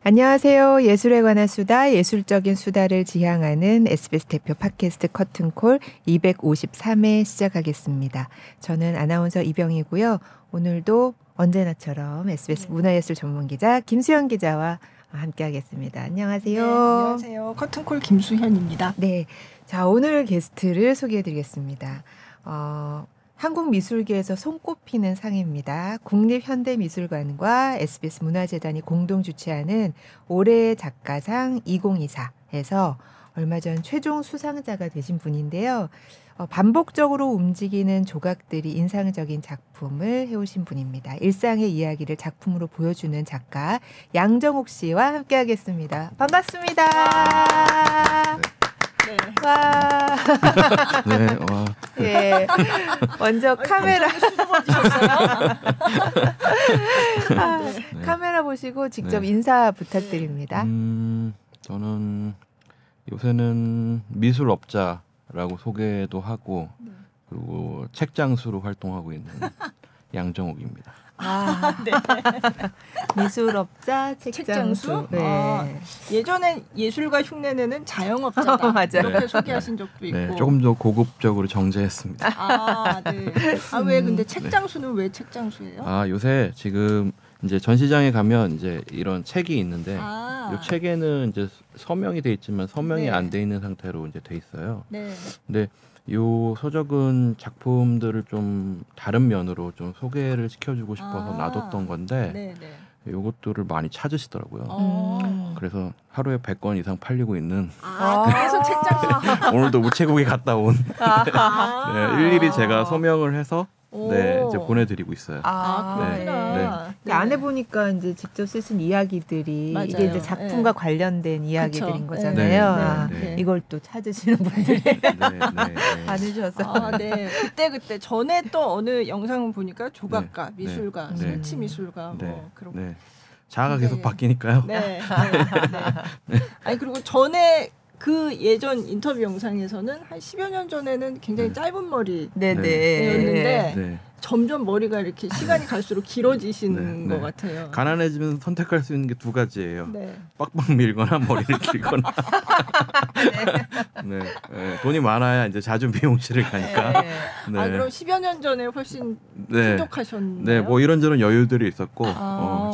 안녕하세요. 예술에 관한 수다, 예술적인 수다를 지향하는 SBS 대표 팟캐스트 커튼콜 253회 시작하겠습니다. 저는 아나운서 이병이고요. 오늘도 언제나처럼 SBS 문화예술 전문기자 김수현 기자와 함께하겠습니다. 안녕하세요. 네, 안녕하세요. 커튼콜 김수현입니다. 네, 자 오늘 게스트를 소개해드리겠습니다. 한국미술계에서 손꼽히는 상입니다. 국립현대미술관과 SBS 문화재단이 공동 주최하는 올해의 작가상 2024에서 얼마 전 최종 수상자가 되신 분인데요. 반복적으로 움직이는 조각들이 인상적인 작품을 해오신 분입니다. 일상의 이야기를 작품으로 보여주는 작가 양정옥 씨와 함께하겠습니다. 반갑습니다. 네. 와. 네, 와. 예. 먼저 카메라. 네. 카메라 보시고 직접 네. 인사 부탁드립니다. 저는 요새는 미술업자라고 소개도 하고 그리고 책장수로 활동하고 있는 양정옥입니다. 아, 네. 미술업자, 책장수. 네. 아, 예전엔 예술가 흉내내는 자영업자다. 맞아요. 이렇게 네. 소개하신 적도 있고. 네, 조금 더 고급적으로 정제했습니다. 아, 네. 아, 왜 근데 책장수는 왜 책장수예요? 아, 요새 지금 이제 전시장에 가면 이제 이런 책이 있는데 아. 이 책에는 이제 서명이 돼 있지만 서명이 네. 안 돼 있는 상태로 이제 돼 있어요. 네. 근데 요 서적은 작품들을 좀 다른 면으로 좀 소개를 시켜주고 싶어서 아. 놔뒀던 건데 네, 네. 요것들을 많이 찾으시더라고요. 그래서 하루에 100권 이상 팔리고 있는 아, 그래서 책장수. 오늘도 우체국에 갔다 온 아. 네, 일일이 제가 서명을 해서 오. 네, 이제 보내드리고 있어요. 아, 그렇구나. 네. 안에 보니까 이제 직접 쓰신 이야기들이 맞아요. 이게 이제 작품과 네. 관련된 이야기들인 그쵸. 거잖아요. 네, 아, 네, 네. 이걸 또 찾으시는 분들이 네, 네. 많으셔서. 아, 네. 그때 전에 또 어느 영상을 보니까 조각가, 네. 미술가, 네. 설치 미술가 네, 뭐 그런. 네. 자아가 계속 네. 바뀌니까요. 네. 네. 아니 그리고 전에 그 예전 인터뷰 영상에서는 한 10여 년 전에는 굉장히 네. 짧은 머리였는데 네. 점점 머리가 이렇게 시간이 갈수록 길어지시는 네. 것 같아요. 가난해지면 선택할 수 있는 게 두 가지예요. 네. 빡빡 밀거나 머리를 길거나. 네. 네. 돈이 많아야 이제 자주 미용실을 가니까. 네. 네. 아 그럼 10여 년 전에 훨씬 네. 풍족하셨나요? 네, 뭐 이런저런 여유들이 있었고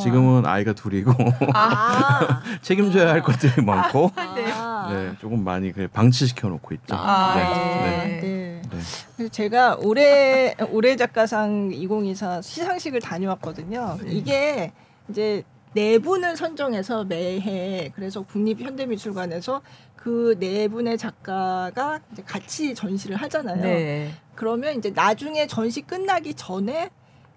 지금은 아이가 둘이고 아. 책임져야 할 것들이 많고 아. 네, 조금 많이 그냥 방치시켜 놓고 있죠. 아, 네. 네. 네. 네. 그래서 제가 올해 작가상 2024 시상식을 다녀왔거든요. 이게 이제 네 분을 선정해서 매해 그래서 국립현대미술관에서 그 네 분의 작가가 이제 같이 전시를 하잖아요. 네. 그러면 이제 나중에 전시 끝나기 전에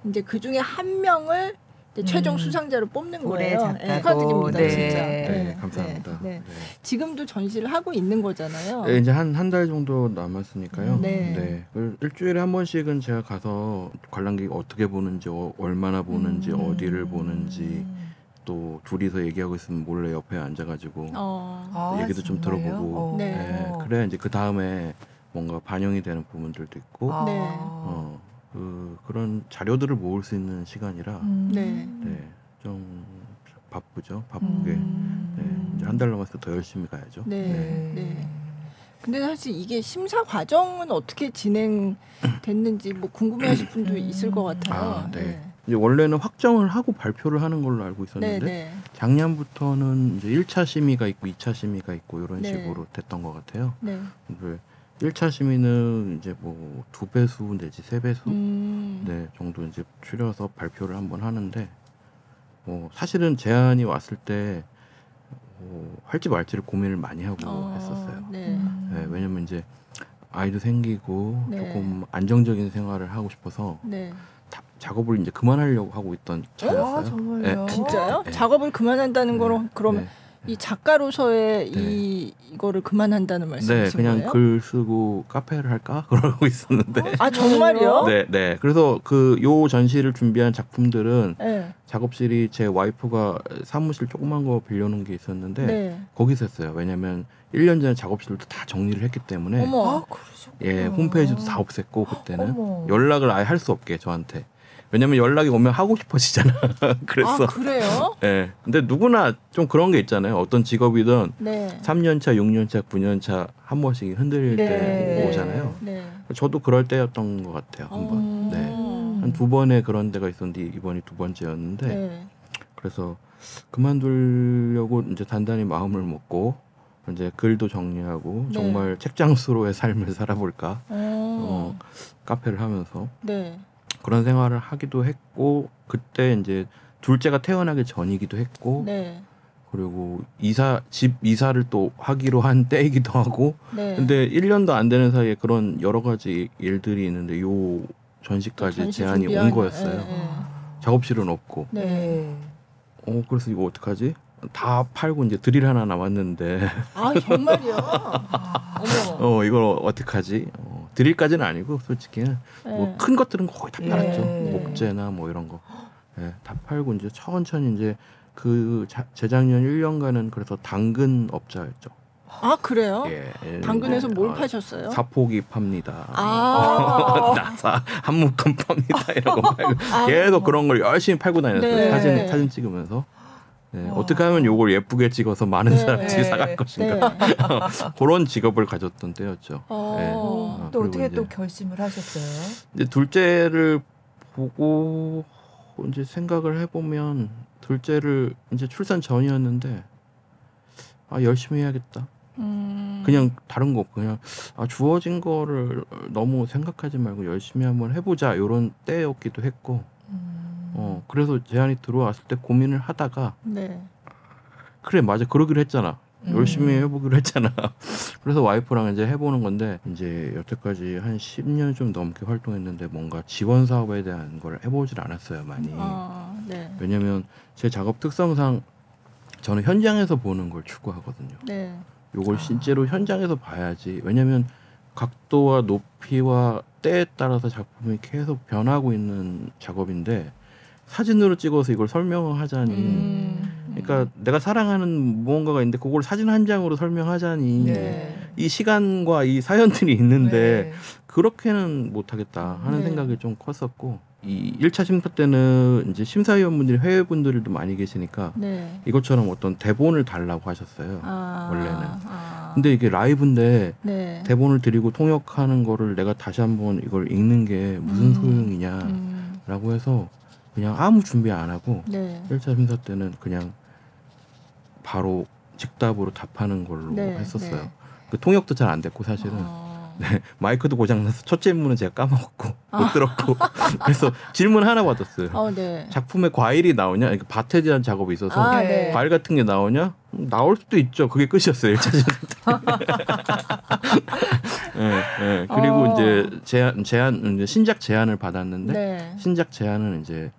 이제 그 중에 한 명을 이제 최종 수상자로 뽑는 올해 거예요. 작가도. 네, 축하드립니다, 네. 진짜. 네, 감사합니다. 네, 네. 네. 지금도 전시를 하고 있는 거잖아요. 네, 이제 한 달 정도 남았으니까요. 네. 일주일에 한 번씩은 제가 가서 관람객이 어떻게 보는지, 얼마나 보는지, 어디를 보는지 또 둘이서 얘기하고 있으면 몰래 옆에 앉아가지고 아, 얘기도 좀 정말요? 들어보고. 네. 네, 그래야 이제 그 다음에 뭔가 반영이 되는 부분들도 있고, 아. 네. 그런 자료들을 모을 수 있는 시간이라, 네. 네, 좀 바쁘죠. 바쁘게. 네, 이제 한 달 남았을 때 더 열심히 가야죠. 네. 네. 근데 사실 이게 심사 과정은 어떻게 진행됐는지 뭐 궁금해하실 분도 있을 것 같아요. 아, 네. 이제 원래는 확정을 하고 발표를 하는 걸로 알고 있었는데 네. 작년부터는 이제 1차 심의가 있고 2차 심의가 있고 이런 네. 식으로 됐던 것 같아요. 네. 그 1차 심의는 이제 뭐 2배수 내지 3배수 네, 정도 이제 추려서 발표를 한번 하는데 사실은 제안이 왔을 때 할지 말지를 고민을 많이 하고 했었어요. 네. 네, 왜냐면 이제 아이도 생기고 네. 조금 안정적인 생활을 하고 싶어서 네. 작업을 이제 그만하려고 하고 있던 차였어요. 아, 정말요? 네. 진짜요? 네. 작업을 그만한다는 거로 그러면 네. 이 작가로서의 네. 이거를 그만한다는 네, 말씀이신 그냥 거예요? 글 쓰고 카페를 할까 그러고 있었는데. 아 정말요? 네. 그래서 요 전시를 준비한 작품들은 네. 작업실이 제 와이프가 사무실 조그만 거 빌려놓은 게 있었는데 네. 거기서 했어요. 왜냐면 1년 전에 작업실도 다 정리를 했기 때문에 어머. 그러셨구나. 예, 홈페이지도 다 없앴고 그때는 어머. 연락을 아예 할 수 없게 저한테. 왜냐면 연락이 오면 하고 싶어지잖아. 그래서 아, 그래요? 네. 근데 누구나 좀 그런 게 있잖아요. 어떤 직업이든 네. 3년 차, 6년 차, 9년 차 한 번씩 흔들릴 네. 때 오잖아요. 네. 저도 그럴 때였던 것 같아요. 한번. 네. 한 2번의 그런 데가 있었는데 이번이 2번째였는데 네. 그래서 그만두려고 이제 단단히 마음을 먹고 이제 글도 정리하고 네. 정말 책장 수로의 삶을 살아볼까 카페를 하면서 네. 그런 생활을 하기도 했고 그때 이제 둘째가 태어나기 전이기도 했고 네. 그리고 집 이사를 또 하기로 한 때이기도 하고 네. 근데 1년도 안 되는 사이에 그런 여러 가지 일들이 있는데 요 전시까지 전시 제안이 온 준비하는- 거였어요. 네. 작업실은 없고. 네. 그래서 이거 어떡하지? 다 팔고 이제 드릴 하나 남았는데 아, 정말요? 어머. 이걸 어떡하지? 드릴까지는 아니고 솔직히는 네. 뭐 큰 것들은 거의 다 팔았죠. 네. 목재나 뭐 이런 거. 네, 다 팔고 이제 천천히 이제 그 재작년 1년간은 그래서 당근 업자였죠. 아, 그래요? 예, 당근에서 뭘 아, 파셨어요? 사포기 팝니다. 아. 나사 한 묶음 팝니다. 이런 거 팔고 계속 그런 걸 열심히 팔고 다녔어요. 네. 사진 찍으면서. 네, 어떻게 하면 요걸 예쁘게 찍어서 많은 네. 사람들이 사갈 것인가. 네. 그런 직업을 가졌던 때였죠. 네. 어. 또 그리고 어떻게 이제 또 결심을 하셨어요? 이제 둘째를 보고 이제 생각을 해보면 둘째를 이제 출산 전이었는데 열심히 해야겠다. 그냥 다른 거 그냥 주어진 거를 너무 생각하지 말고 열심히 한번 해보자 이런 때였기도 했고 그래서 제안이 들어왔을 때 고민을 하다가 네. 그래 맞아 그러기로 했잖아. 열심히 해보기로 했잖아. 그래서 와이프랑 이제 해보는 건데 이제 여태까지 한 10년 좀 넘게 활동했는데 뭔가 지원 사업에 대한 걸 해보질 않았어요 많이. 네. 왜냐면 제 작업 특성상 저는 현장에서 보는 걸 추구하거든요. 네. 요걸 실제로 현장에서 봐야지. 왜냐면 각도와 높이와 때에 따라서 작품이 계속 변하고 있는 작업인데 사진으로 찍어서 이걸 설명을 하자니 그러니까 내가 사랑하는 무언가가 있는데 그걸 사진 한 장으로 설명하자니 네. 이 시간과 이 사연들이 있는데 네. 그렇게는 못하겠다 하는 네. 생각이 좀 컸었고 이 1차 심사 때는 이제 심사위원분들이 해외분들도 많이 계시니까 네. 이것처럼 어떤 대본을 달라고 하셨어요. 원래는. 아. 근데 이게 라이브인데 네. 대본을 드리고 통역하는 거를 내가 다시 한번 이걸 읽는 게 무슨 소용이냐라고 해서 그냥 아무 준비 안 하고 네. 1차 심사 때는 그냥 바로 즉답으로 답하는 걸로 네, 했었어요. 네. 그 통역도 잘 안 됐고 사실은 네, 마이크도 고장나서 첫째 문은 제가 까먹었고 못 들었고 그래서 질문 하나 받았어요. 네. 작품에 과일이 나오냐? 이렇게 밭에 대한 작업이 있어서 네. 과일 같은 게 나오냐? 나올 수도 있죠. 그게 끝이었어요. 1차 심사 때. 그리고 이제 이제 신작 제안을 받았는데 네. 신작 제안은 이제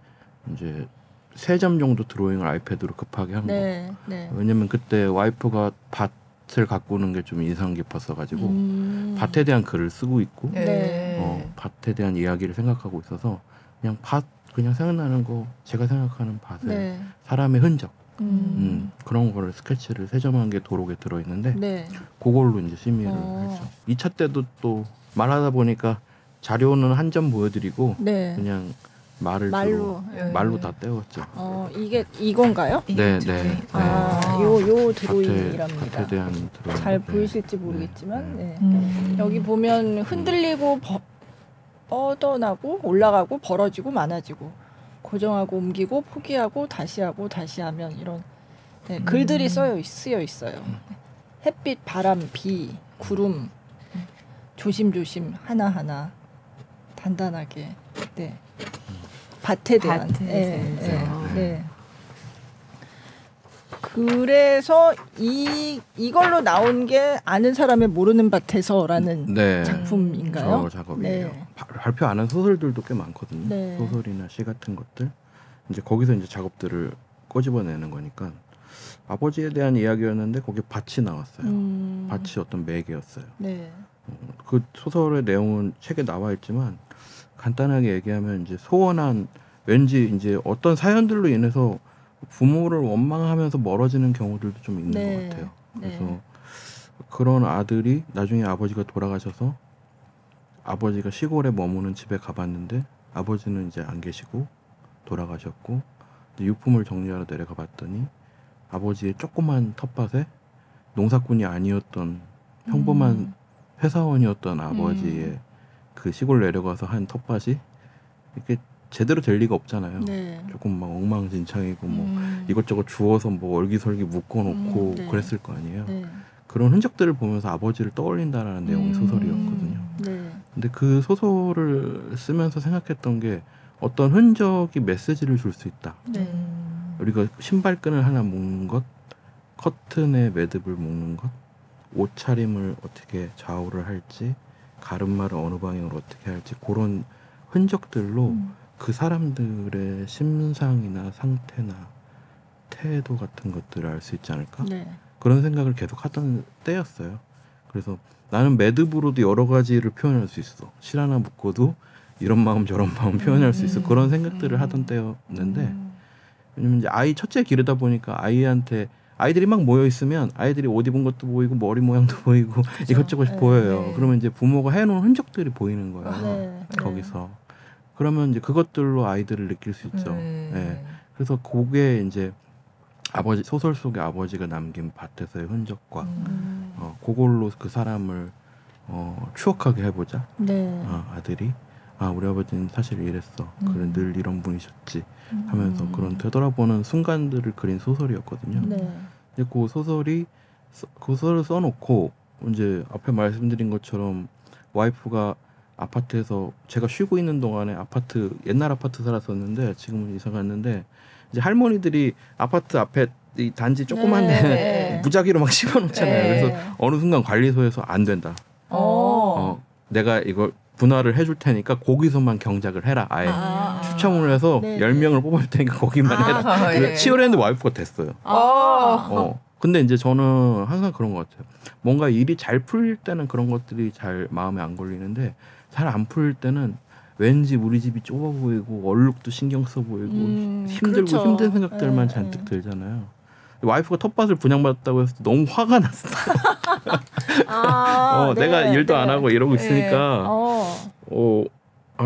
3점 정도 드로잉을 아이패드로 급하게 한 거. 네. 네. 왜냐면 그때 와이프가 밭을 가꾸는 게 좀 인상 깊었어 가지고 밭에 대한 글을 쓰고 있고 네. 밭에 대한 이야기를 생각하고 있어서 그냥 그냥 생각나는 거 제가 생각하는 밭을 네. 사람의 흔적 그런 거를 스케치를 3점 개 도록에 들어있는데 네. 그걸로 이제 심의를 했죠. 2차 때도 또 말하다 보니까 자료는 한 점 보여드리고 네. 그냥 말로 다 때웠죠. 이게 이건가요? 네. 요 드로잉이랍니다. 밭에 대한 드로잉. 잘 보이실지 모르겠지만 네. 여기 보면 흔들리고 뻗어나고 올라가고 벌어지고 많아지고 고정하고 옮기고 포기하고 다시 하고 다시 하면 이런 글들이 쓰여 있어요. 햇빛, 바람, 비, 구름 조심조심 하나하나 단단하게 밭에 대한 네. 그래서 이걸로 나온 게 아는 사람의 모르는 밭에서라는 작품인가요? 저 작업이에요. 발표 안 한 소설들도 꽤 많거든요. 네. 소설이나 시 같은 것들. 이제 거기서 이제 작업들을 꼬집어내는 거니까 아버지에 대한 이야기였는데 거기 밭이 나왔어요. 밭이 어떤 매개였어요. 네. 그 소설의 내용은 책에 나와 있지만 간단하게 얘기하면 이제 소원한 왠지 이제 어떤 사연들로 인해서 부모를 원망하면서 멀어지는 경우들도 좀 있는 것 같아요. 그래서 그런 아들이 나중에 아버지가 돌아가셔서 아버지가 시골에 머무는 집에 가봤는데 아버지는 이제 안 계시고 돌아가셨고 이제 유품을 정리하러 내려가 봤더니 아버지의 조그만 텃밭에 농사꾼이 아니었던 평범한 회사원이었던 아버지의 그 시골 내려가서 한 텃밭이 이렇게 제대로 될 리가 없잖아요. 네. 조금 막 엉망진창이고 뭐 이것저것 주워서 뭐 얼기설기 묶어놓고 네. 그랬을 거 아니에요. 네. 그런 흔적들을 보면서 아버지를 떠올린다라는 내용의 소설이었거든요. 네. 근데 그 소설을 쓰면서 생각했던 게 어떤 흔적이 메시지를 줄 수 있다. 네. 우리가 신발끈을 하나 묶는 것, 커튼에 매듭을 묶는 것, 옷차림을 어떻게 좌우를 할지, 가르마를 어느 방향으로 어떻게 할지 그런 흔적들로 그 사람들의 심상이나 상태나 태도 같은 것들을 알 수 있지 않을까? 네. 그런 생각을 계속 하던 때였어요. 그래서 나는 매듭으로도 여러 가지를 표현할 수 있어. 실 하나 묶어도 이런 마음 저런 마음 표현할 수 있어. 그런 생각들을 하던 때였는데 왜냐면 이제 아이 첫째 기르다 보니까 아이들이 막 모여 있으면 아이들이 옷 입은 것도 보이고 머리 모양도 보이고 그죠. 이것저것 네. 보여요. 네. 그러면 이제 부모가 해놓은 흔적들이 보이는 거예요. 네. 거기서. 그러면 이제 그것들로 아이들을 느낄 수 있죠. 예. 그래서 그게 이제 아버지 소설 속에 아버지가 남긴 밭에서의 흔적과 그걸로 그 사람을 추억하게 해보자. 네. 아들이 우리 아버지는 사실 이랬어. 그래 늘 이런 분이셨지. 하면서 그런 되돌아보는 순간들을 그린 소설이었거든요. 네. 근데 그 소설을 써놓고 이제 앞에 말씀드린 것처럼 와이프가 아파트에서 제가 쉬고 있는 동안에 옛날 아파트 살았었는데 지금은 이사 갔는데 이제 할머니들이 아파트 앞에 이 단지 조그만 데 네. 무작위로 막 씹어놓잖아요. 네. 그래서 어느 순간 관리소에서 안 된다. 내가 이걸 분할을 해줄 테니까 거기서만 경작을 해라. 아예 추첨을 해서 네. 10명을 뽑을 테니까 거기만 해라. 예. 치열했는데 와이프가 됐어요. 근데 이제 저는 항상 그런 것 같아요. 뭔가 일이 잘 풀릴 때는 그런 것들이 잘 마음에 안 걸리는데 잘 안 풀릴 때는 왠지 우리 집이 좁아 보이고 얼룩도 신경 써 보이고 힘들고 그렇죠. 힘든 생각들만 네, 잔뜩 들잖아요. 와이프가 텃밭을 분양받았다고 해서 너무 화가 났어. 네. 내가 일도 안 하고 이러고 있으니까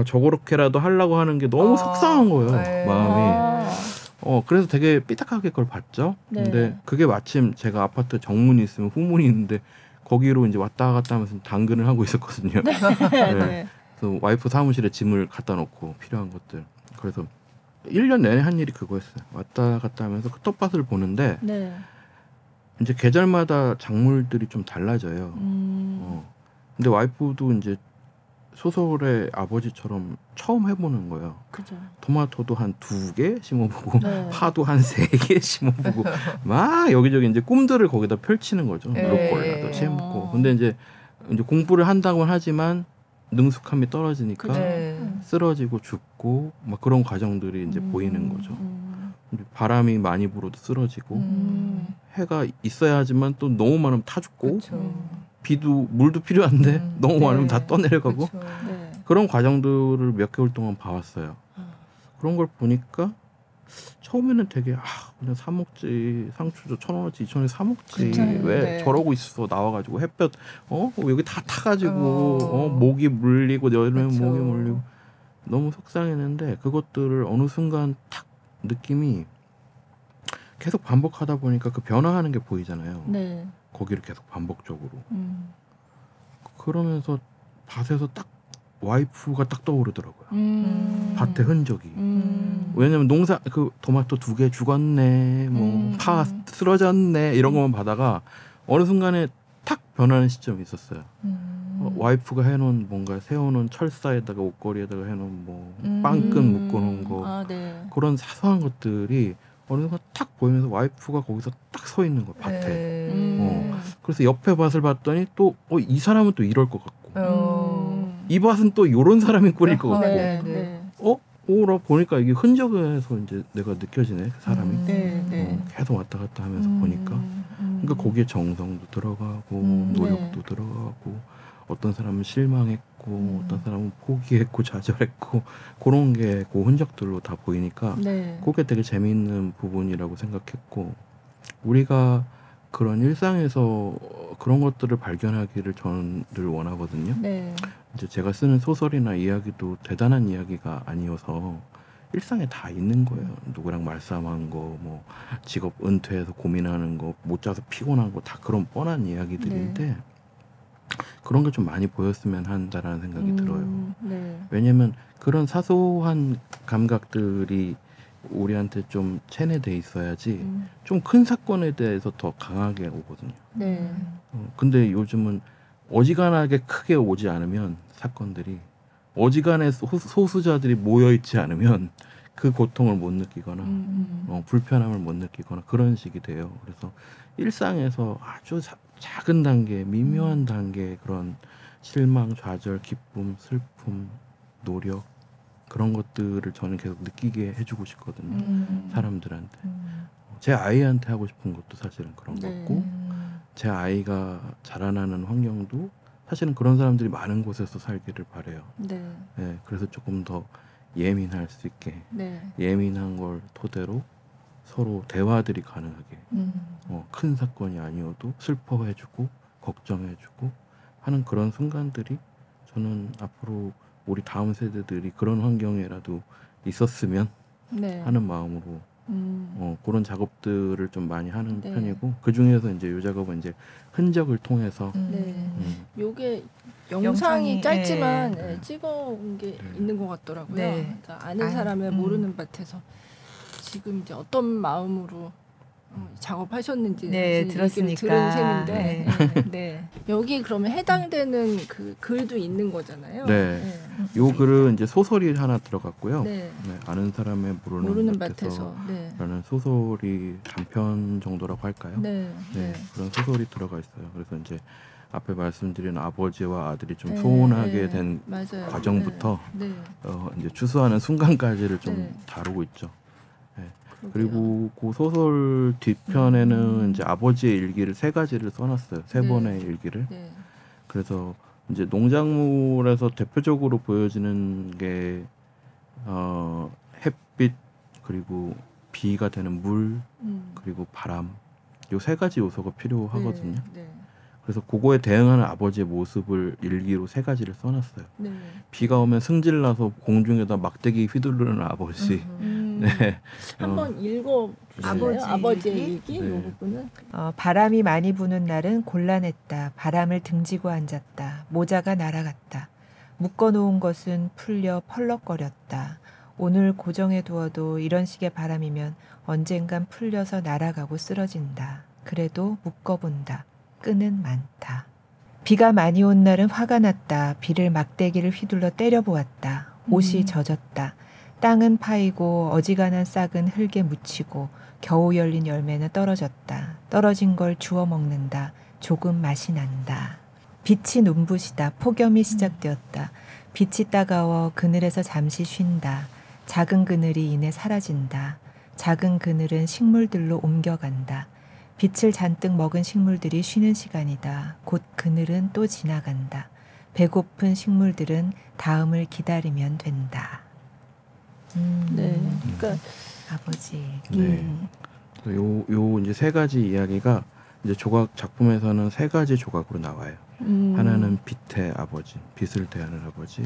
저렇게라도 하려고 하는 게 너무 속상한 거예요. 마음이. 그래서 되게 삐딱하게 그걸 봤죠. 네. 근데 그게 마침 제가 아파트 정문이 있으면 후문이 있는데 거기로 이제 왔다 갔다 하면서 당근을 하고 있었거든요. 네. 그래서 와이프 사무실에 짐을 갖다 놓고 필요한 것들. 그래서 1년 내내 한 일이 그거였어요. 왔다 갔다 하면서 그 텃밭을 보는데 네. 이제 계절마다 작물들이 좀 달라져요. 근데 와이프도 이제 소설의 아버지처럼 처음 해보는 거예요. 그죠. 토마토도 한 2개 심어보고 네. 파도 한 3개 심어보고 막 여기저기 이제 꿈들을 거기다 펼치는 거죠. 네. 루꼴라도 심고. 근데 이제 공부를 한다고 하지만 능숙함이 떨어지니까 쓰러지고 죽고 막 그런 과정들이 이제 보이는 거죠. 바람이 많이 불어도 쓰러지고 해가 있어야 하지만 또 너무 많으면 타 죽고 물도 필요한데 너무 많으면 다 떠내려가고 네. 그런 과정들을 몇 개월 동안 봐왔어요. 그런 걸 보니까 처음에는 되게 그냥 사 먹지 상추도 1,000원어치 2,000원에 사 먹지 그쵸. 왜 네. 저러고 있어 나와가지고 햇볕 여기 다 타가지고 목이 물리고 여름에 그쵸. 목이 물리고 너무 속상했는데 그것들을 어느 순간 탁 느낌이 계속 반복하다 보니까 그 변화하는 게 보이잖아요. 네. 거기를 계속 반복적으로 그러면서 밭에서 딱 와이프가 딱 떠오르더라고요. 밭의 흔적이. 왜냐면 토마토 2개 죽었네, 파 쓰러졌네 이런 것만 봐다가 어느 순간에 탁 변하는 시점이 있었어요. 와이프가 해놓은 뭔가 세워놓은 철사에다가 옷걸이에다가 해놓은 빵끈 묶어놓은 거 네. 그런 사소한 것들이 어느 순간 탁 보이면서 와이프가 거기서 딱 서 있는 거 밭에. 그래서 옆에 밭을 봤더니 또 이 사람은 또 이럴 것 같고 이 밭은 또 이런 사람이 꿀일 것 같고 네. 오라 보니까 이게 흔적에서 이제 내가 느껴지네 그 사람이 계속 왔다 갔다 하면서 보니까 그러니까 거기에 정성도 들어가고 노력도 들어가고 어떤 사람은 실망했고 어떤 사람은 포기했고 좌절했고 그런 게 그 흔적들로 다 보이니까 그게 되게 재미있는 부분이라고 생각했고 우리가 그런 일상에서 그런 것들을 발견하기를 저는 늘 원하거든요. 이제 제가 쓰는 소설이나 이야기도 대단한 이야기가 아니어서 일상에 다 있는 거예요. 누구랑 말싸움한 거, 뭐 직업 은퇴해서 고민하는 거, 못 자서 피곤한 거 다 그런 뻔한 이야기들인데 그런 게 좀 많이 보였으면 한다라는 생각이 들어요. 왜냐면 그런 사소한 감각들이 우리한테 좀 체내돼 있어야지 좀 큰 사건에 대해서 더 강하게 오거든요. 근데 요즘은 어지간하게 크게 오지 않으면 사건들이 어지간해 소수자들이 모여 있지 않으면 그 고통을 못 느끼거나 불편함을 못 느끼거나 그런 식이 돼요. 그래서 일상에서 아주 작은 단계, 미묘한 단계 그런 실망, 좌절, 기쁨, 슬픔, 노력 그런 것들을 저는 계속 느끼게 해주고 싶거든요. 사람들한테. 제 아이한테 하고 싶은 것도 사실은 그런 거고 제 아이가 자라나는 환경도 사실은 그런 사람들이 많은 곳에서 살기를 바래요. 네, 그래서 조금 더 예민할 수 있게 예민한 걸 토대로 서로 대화들이 가능하게 큰 사건이 아니어도 슬퍼해주고 걱정해주고 하는 그런 순간들이 저는 앞으로 우리 다음 세대들이 그런 환경에라도 있었으면 하는 마음으로 그런 작업들을 좀 많이 하는 편이고 그 중에서 이제 이 작업은 이제 흔적을 통해서 요게 영상이 짧지만 네. 찍어온 게 있는 것 같더라고요. 네. 그러니까 아는 사람의 모르는 밭에서 지금 이제 어떤 마음으로 작업하셨는지 들었으니까 들은 셈인데 여기 그러면 해당되는 그 글도 있는 거잖아요. 요 글은 이제 소설이 하나 들어갔고요. 아는 사람의 모르는 밭에서 라는 소설이 단편 정도라고 할까요? 그런 소설이 들어가 있어요. 그래서 이제 앞에 말씀드린 아버지와 아들이 좀 소원하게 된 과정부터 이제 추수하는 순간까지를 좀 다루고 있죠. 그리고 그 소설 뒤편에는 이제 아버지의 일기를 3가지를 써놨어요. 3번의 일기를. 그래서 이제 농작물에서 대표적으로 보여지는 게 햇빛 그리고 비가 되는 물 그리고 바람 요 3가지 요소가 필요하거든요. 그래서 그거에 대응하는 아버지의 모습을 일기로 3가지를 써놨어요. 비가 오면 승질나서 공중에다 막대기 휘두르는 아버지. 한번 읽어주실래요? 아버지의 일기 이 부분은. 바람이 많이 부는 날은 곤란했다. 바람을 등지고 앉았다. 모자가 날아갔다. 묶어놓은 것은 풀려 펄럭거렸다. 오늘 고정해 두어도 이런 식의 바람이면 언젠간 풀려서 날아가고 쓰러진다. 그래도 묶어본다. 끈은 많다. 비가 많이 온 날은 화가 났다. 비를 막대기를 휘둘러 때려보았다. 옷이 젖었다. 땅은 파이고 어지간한 싹은 흙에 묻히고 겨우 열린 열매는 떨어졌다. 떨어진 걸 주워 먹는다. 조금 맛이 난다. 빛이 눈부시다. 폭염이 시작되었다. 빛이 따가워 그늘에서 잠시 쉰다. 작은 그늘이 이내 사라진다. 작은 그늘은 식물들로 옮겨간다. 빛을 잔뜩 먹은 식물들이 쉬는 시간이다. 곧 그늘은 또 지나간다. 배고픈 식물들은 다음을 기다리면 된다. 그러니까 아버지. 요 이제 3가지 이야기가 이제 조각 작품에서는 3가지 조각으로 나와요. 하나는 빛의 아버지, 빛을 대하는 아버지,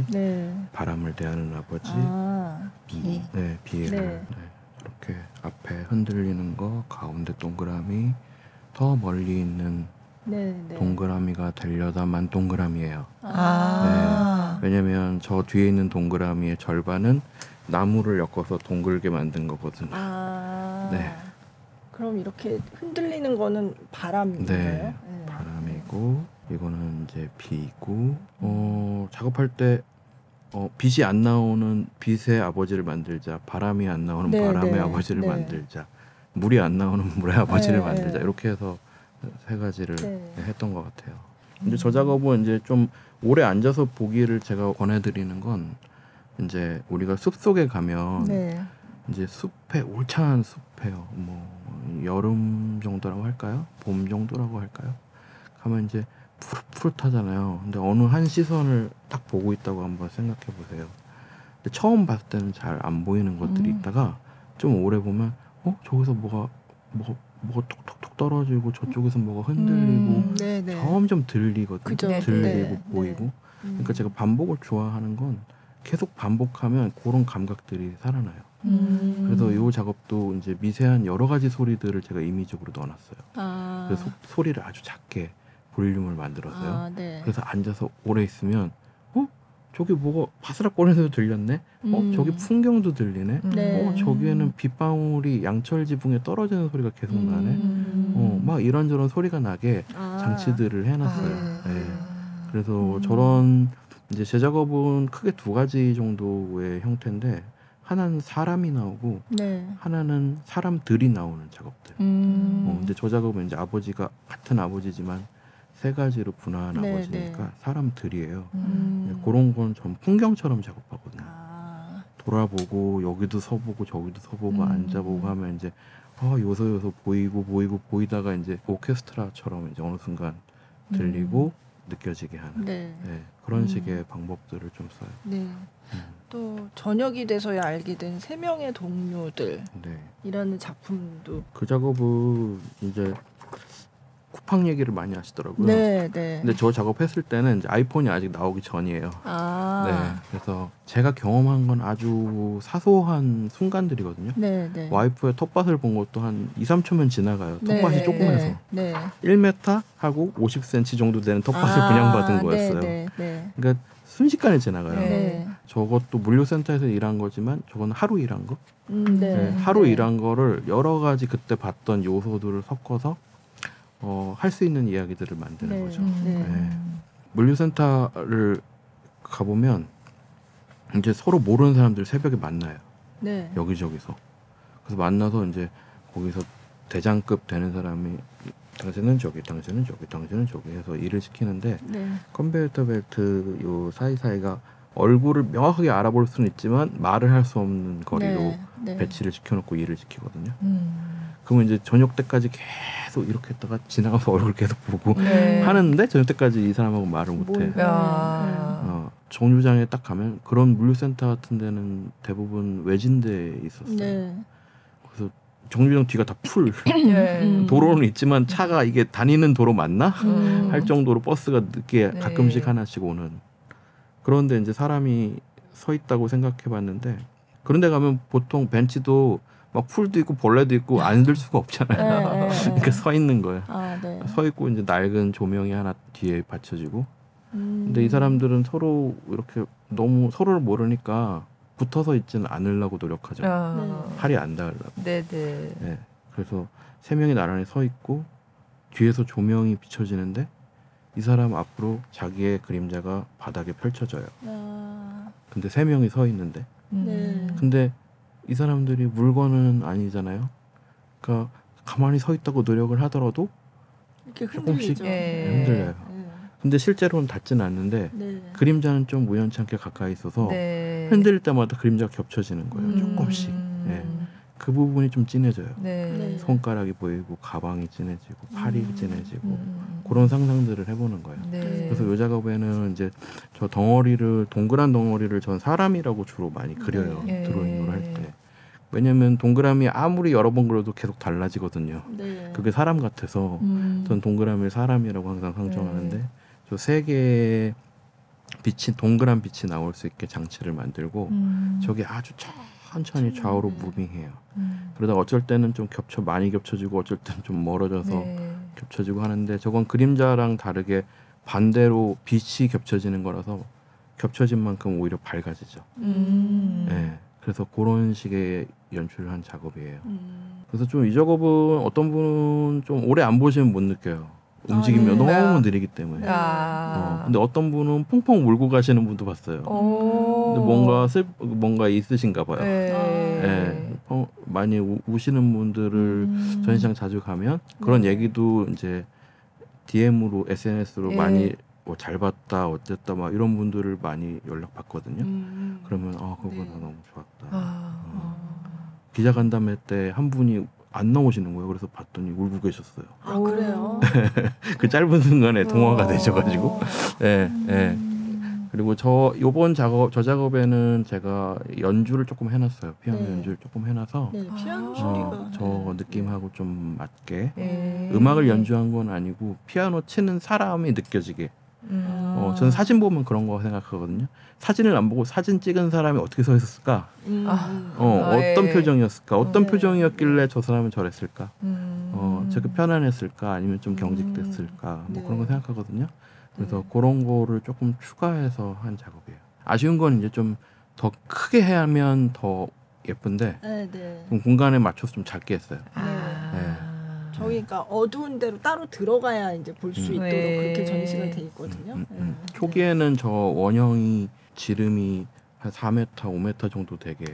바람을 대하는 아버지, 비를. 이렇게 앞에 흔들리는 거, 가운데 동그라미, 더 멀리 있는 동그라미가 되려다만 동그라미예요. 왜냐면 저 뒤에 있는 동그라미의 절반은 나무를 엮어서 동글게 만든 거거든요. 그럼 이렇게 흔들리는 거는 바람인가요? 바람이고 이거는 이제 비고 작업할 때 빛이 안 나오는 빛의 아버지를 만들자, 바람이 안 나오는 바람의 아버지를 만들자, 물이 안 나오는 물의 아버지를 만들자 이렇게 해서 3가지를 했던 것 같아요. 이제 저 작업은 이제 좀 오래 앉아서 보기를 제가 권해드리는 건 이제 우리가 숲 속에 가면 이제 숲에 울창한 숲에요. 뭐 여름 정도라고 할까요? 봄 정도라고 할까요? 가면 이제 푸릇푸릇하잖아요. 근데 어느 한 시선을 딱 보고 있다고 한번 생각해 보세요. 근데 처음 봤을 때는 잘 안 보이는 것들이 있다가 좀 오래 보면 저기서 뭐가 뭐가 톡톡톡 떨어지고 저쪽에서 뭐가 흔들리고 점점 들리거든요. 그죠. 들리고 보이고. 그러니까 제가 반복을 좋아하는 건 계속 반복하면 그런 감각들이 살아나요. 그래서 이 작업도 이제 미세한 여러 가지 소리들을 제가 임의적으로 넣어놨어요. 그래서 소리를 아주 작게 볼륨을 만들어서요. 그래서 앉아서 오래 있으면 저기 뭐가 바스락거리는 소리 들렸네. 저기 풍경도 들리네. 저기에는 빗방울이 양철 지붕에 떨어지는 소리가 계속 나네. 막 이런저런 소리가 나게 장치들을 해놨어요. 네. 그래서 저런 이제 제 작업은 크게 두 가지 정도의 형태인데 하나는 사람이 나오고 하나는 사람들이 나오는 작업들. 근데 저 작업은 이제 아버지가 같은 아버지지만 세 가지로 분화한 아버지니까 사람들이에요. 그런 건 전 풍경처럼 작업하거든요. 돌아보고 여기도 서보고 저기도 서보고 앉아보고 하면 이제 요소 보이다가 이제 오케스트라처럼 이제 어느 순간 들리고 느껴지게 하는 그런 식의 방법들을 좀 써요. 또 저녁이 돼서야 알게 된 세 명의 동료들이라는 작품도 그 작업은 이제 쿠팡 얘기를 많이 하시더라고요. 근데 저 작업했을 때는 이제 아이폰이 아직 나오기 전이에요. 그래서 제가 경험한 건 아주 사소한 순간들이거든요. 와이프의 톱밭을 본 것도 한 2, 3초면 지나가요. 톱밭이 조그매서 1m 하고 50cm 정도 되는 톱밭을 분양받은 거였어요. 그러니까 순식간에 지나가요. 저것도 물류센터에서 일한 거지만 저건 하루 일한 거. 하루 일한 거를 여러 가지 그때 봤던 요소들을 섞어서 할 수 있는 이야기들을 만드는 거죠. 물류센터를 가보면 이제 서로 모르는 사람들 새벽에 만나요. 여기저기서. 그래서 만나서 이제 거기서 대장급 되는 사람이 당신은 저기, 당신은 저기, 당신은 저기 해서 일을 시키는데 컨베이어 벨트 요 사이사이가 얼굴을 명확하게 알아볼 수는 있지만 말을 할 수 없는 거리로 배치를 시켜놓고 일을 시키거든요. 그러면 이제 저녁 때까지 계속 이렇게 했다가 지나가서 얼굴 계속 보고 하는데 저녁 때까지 이 사람하고 말을 못해. 정류장에 딱 가면 그런 물류센터 같은 데는 대부분 외진데에 있었어요. 그래서 정류장 뒤가 다 풀. 도로는 있지만 차가 이게 다니는 도로 맞나? 할 정도로 버스가 늦게 가끔씩 하나씩 오는. 그런데 이제 사람이 서 있다고 생각해봤는데 그런데 가면 보통 벤치도 막 풀도 있고 벌레도 있고 앉을 수가 없잖아요. 그러니까 서 있는 거예요. 서 있고 이제 낡은 조명이 하나 뒤에 받쳐지고. 근데 이 사람들은 서로 이렇게 너무 서로를 모르니까 붙어서 있지는 않으려고 노력하죠. 팔이 안 닿으려고. 그래서 세 명이 나란히 서 있고 뒤에서 조명이 비춰지는데 이 사람 앞으로 자기의 그림자가 바닥에 펼쳐져요. 근데 세 명이 서 있는데 근데 이 사람들이 물건은 아니잖아요. 그러니까 가만히 서 있다고 노력을 하더라도 조금씩 흔들려요. 근데 실제로는 닿지는 않는데 그림자는 좀 우연찮게 가까이 있어서 흔들 때마다 그림자가 겹쳐지는 거예요. 조금씩. 그 부분이 좀 진해져요. 손가락이 보이고 가방이 진해지고 팔이 진해지고 그런 상상들을 해보는 거예요. 그래서 이 작업에는 이제 저 덩어리를 동그란 덩어리를 전 사람이라고 주로 많이 그려요. 드로잉을 할 때. 왜냐하면 동그라미 아무리 여러 번 그려도 계속 달라지거든요. 그게 사람 같아서 전 동그라미를 사람이라고 항상 상정하는데 저 세 개의 빛이 동그란 빛이 나올 수 있게 장치를 만들고 저게 아주 천천히 좌우로 무빙해요. 그러다가 어쩔 때는 좀 많이 겹쳐지고 어쩔 때는 좀 멀어져서 겹쳐지고 하는데 저건 그림자랑 다르게 반대로 빛이 겹쳐지는 거라서 겹쳐진 만큼 오히려 밝아지죠. 그래서 그런 식의 연출을 한 작업이에요. 그래서 좀 이 작업은 어떤 분은 좀 오래 안 보시면 못 느껴요. 움직임이 너무 느리기 때문에. 근데 어떤 분은 퐁퐁 울고 가시는 분도 봤어요. 근데 뭔가 있으신가 봐요. 많이 우시는 분들을 전시장 자주 가면 그런 얘기도 이제 DM으로 SNS로 많이 뭐 잘 봤다 어쨌다 막 이런 분들을 많이 연락 받거든요. 그러면 그거는 너무 좋았다. 기자간담회 때 한 분이 안 나오시는 거예요. 그래서 봤더니 울고 계셨어요. 그래요? 그 짧은 순간에 동화가 되셔가지고. 그리고 요번 저 작업에는 제가 연주를 조금 해놨어요. 피아노 연주를 조금 해놔서 네, 피아노 소리가 저 느낌하고 좀 맞게 음악을 연주한 건 아니고 피아노 치는 사람이 느껴지게. 저는 사진 보면 그런 거 생각하거든요. 사진을 안 보고 사진 찍은 사람이 어떻게 서 있었을까? 어떤 표정이었을까? 어떤 표정이었길래 저 사람은 저랬을까? 저렇게 편안했을까? 아니면 좀 경직됐을까? 뭐 그런 거 생각하거든요. 그래서 그런 거를 조금 추가해서 한 작업이에요. 아쉬운 건 이제 좀 더 크게 하면 더 예쁜데 좀 공간에 맞춰서 좀 작게 했어요. 저희가 어두운 데로 따로 들어가야 이제 볼 수 있도록 그렇게 전시가 돼 있거든요. 초기에는 저 원형이 지름이 한 4m, 5m 정도 되게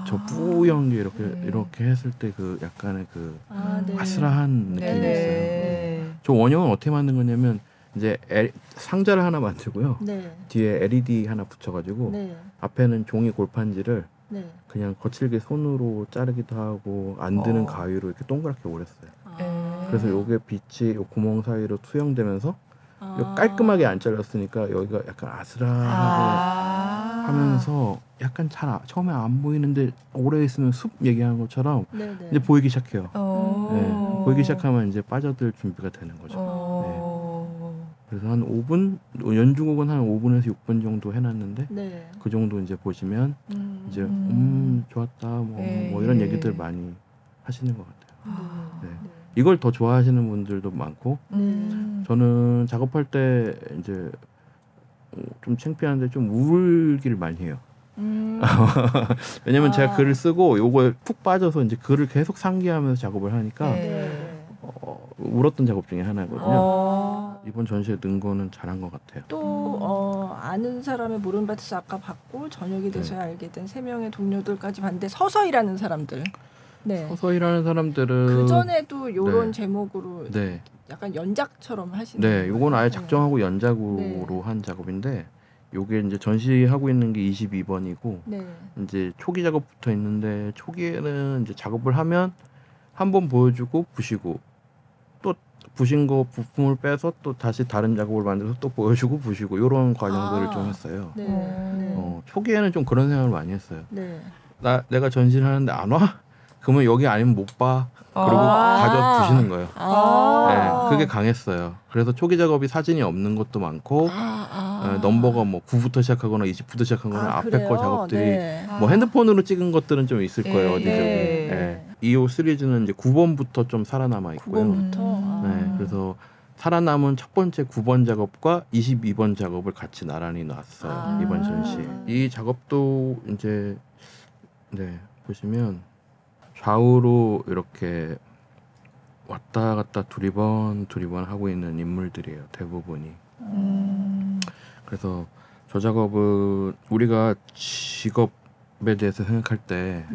저 뿌연 게 이렇게 했을 때 그 약간의 그 아슬한 느낌이 있어요. 저 원형은 어떻게 만든 거냐면 이제 상자를 하나 만들고요. 뒤에 LED 하나 붙여가지고 앞에는 종이 골판지를 그냥 거칠게 손으로 자르기도 하고 안 드는 가위로 이렇게 동그랗게 오렸어요. 그래서 요게 빛이 요 구멍 사이로 투영되면서 깔끔하게 안 잘랐으니까 여기가 약간 아슬아슬하게 하면서 약간 처음에 안 보이는데 오래 있으면 숲 얘기하는 것처럼 이제 보이기 시작해요. 보이기 시작하면 이제 빠져들 준비가 되는 거죠. 그래서 한 5분 연주곡은 한 5분에서 6분 정도 해놨는데 그 정도 이제 보시면 이제 좋았다 뭐 이런 얘기들 많이 하시는 것 같아요. 이걸 더 좋아하시는 분들도 많고 저는 작업할 때 이제 좀 창피한데 좀 울기를 많이 해요. 왜냐면 제가 글을 쓰고 요거에 푹 빠져서 이제 글을 계속 상기하면서 작업을 하니까 울었던 작업 중에 하나거든요. 이번 전시에 넣은 거는 잘한 것 같아요. 또 아는 사람의 모르는 밭에서 아까 봤고 저녁이 돼서야 알게 된 3명의 동료들까지 봤는데 서서 일하는 사람들. 서서 일하는 사람들은 그 전에도 이런 제목으로 약간 연작처럼 하시는. 요건 아예 작정하고 연작으로 한 작업인데 요게 이제 전시하고 있는 게 22번이고 이제 초기 작업부터 있는데 초기에는 이제 작업을 하면 한번 보여주고 부시고 또 부신 거 부품을 빼서 또 다시 다른 작업을 만들어서 또 보여주고 부시고 이런 과정들을 좀 했어요. 초기에는 좀 그런 생각을 많이 했어요. 내가 전시를 하는데 안 와? 그러면 여기 아니면 못 봐. 그리고 가져와서 부시는 거예요. 그게 강했어요. 그래서 초기 작업이 사진이 없는 것도 많고 넘버가 뭐 9부터 시작하거나 20부터 시작하거나 앞에 거 작업들이 뭐 핸드폰으로 찍은 것들은 좀 있을 거예요. 어디저기. 이호 시리즈는 이제 9번부터 좀 살아남아 있고요. 9번부터? 그래서 살아남은 첫 번째 9번 작업과 22번 작업을 같이 나란히 놨어요. 이번 전시에. 이 작업도 이제 보시면 좌우로 이렇게 왔다 갔다 두리번 하고 있는 인물들이에요. 대부분이. 그래서 저 작업은 우리가 직업에 대해서 생각할 때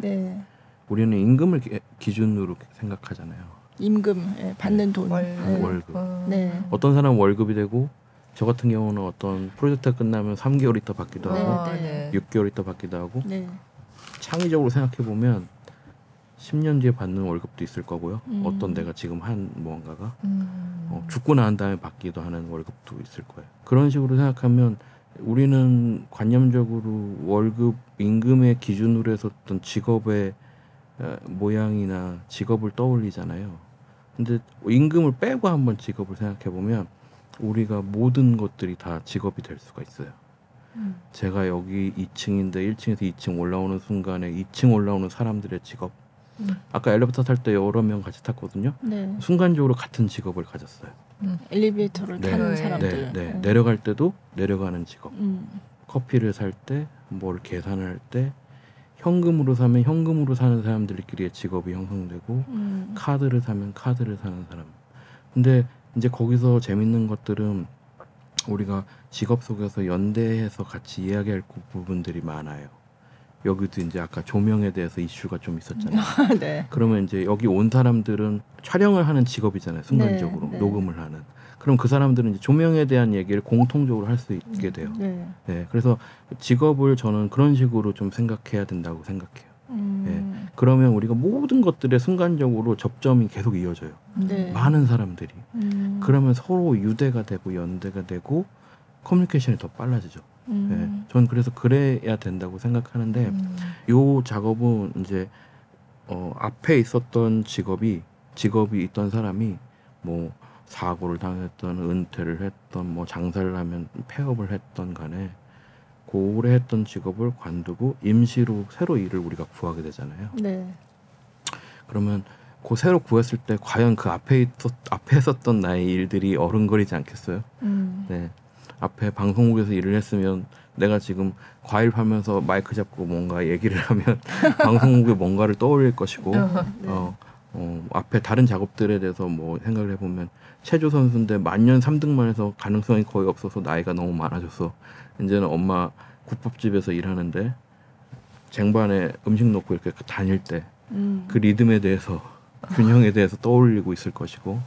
우리는 임금을 기준으로 생각하잖아요. 임금, 받는 돈. 월급. 어떤 사람은 월급이 되고 저 같은 경우는 어떤 프로젝트가 끝나면 3개월 있다 받기도 하고 6개월 있다 받기도 하고 창의적으로 생각해보면 10년 뒤에 받는 월급도 있을 거고요. 어떤 내가 지금 한 무언가가 죽고 난 다음에 받기도 하는 월급도 있을 거예요. 그런 식으로 생각하면 우리는 관념적으로 월급, 임금의 기준으로 해서 어떤 직업의 모양이나 직업을 떠올리잖아요. 근데 임금을 빼고 한번 직업을 생각해보면 우리가 모든 것들이 다 직업이 될 수가 있어요. 제가 여기 2층인데 1층에서 2층 올라오는 순간에 2층 올라오는 사람들의 직업, 아까 엘리베이터 탈 때 여러 명 같이 탔거든요. 순간적으로 같은 직업을 가졌어요. 엘리베이터를 타는 사람들. 내려갈 때도 내려가는 직업. 커피를 살 때, 뭘 계산을 할 때, 현금으로 사면 현금으로 사는 사람들끼리의 직업이 형성되고, 카드를 사면 카드를 사는 사람. 근데 이제 거기서 재밌는 것들은 우리가 직업 속에서 연대해서 같이 이야기할 부분들이 많아요. 여기도 이제 아까 조명에 대해서 이슈가 좀 있었잖아요. 그러면 이제 여기 온 사람들은 촬영을 하는 직업이잖아요. 순간적으로 녹음을 하는. 그럼 그 사람들은 이제 조명에 대한 얘기를 공통적으로 할 수 있게 돼요. 그래서 직업을 저는 그런 식으로 좀 생각해야 된다고 생각해요. 그러면 우리가 모든 것들에 순간적으로 접점이 계속 이어져요. 많은 사람들이. 그러면 서로 유대가 되고 연대가 되고 커뮤니케이션이 더 빨라지죠. 네, 전 그래서 그래야 된다고 생각하는데 요 작업은 이제 앞에 있었던 직업이 있던 사람이 뭐 사고를 당했던 은퇴를 했던 뭐 장사를 하면 폐업을 했던 간에 그 오래 했던 직업을 관두고 임시로 새로 일을 우리가 구하게 되잖아요. 네. 그러면 그 새로 구했을 때 과연 그 앞에 했었던 나의 일들이 어른거리지 않겠어요? 네. 앞에 방송국에서 일을 했으면 내가 지금 과일 파면서 마이크 잡고 뭔가 얘기를 하면 방송국에 뭔가를 떠올릴 것이고 앞에 다른 작업들에 대해서 뭐 생각을 해보면 체조 선수인데 만년 3등만 해서 가능성이 거의 없어서 나이가 너무 많아져서 이제는 엄마 국밥집에서 일하는데 쟁반에 음식 놓고 이렇게 다닐 때 그 리듬에 대해서 균형에 대해서 떠올리고 있을 것이고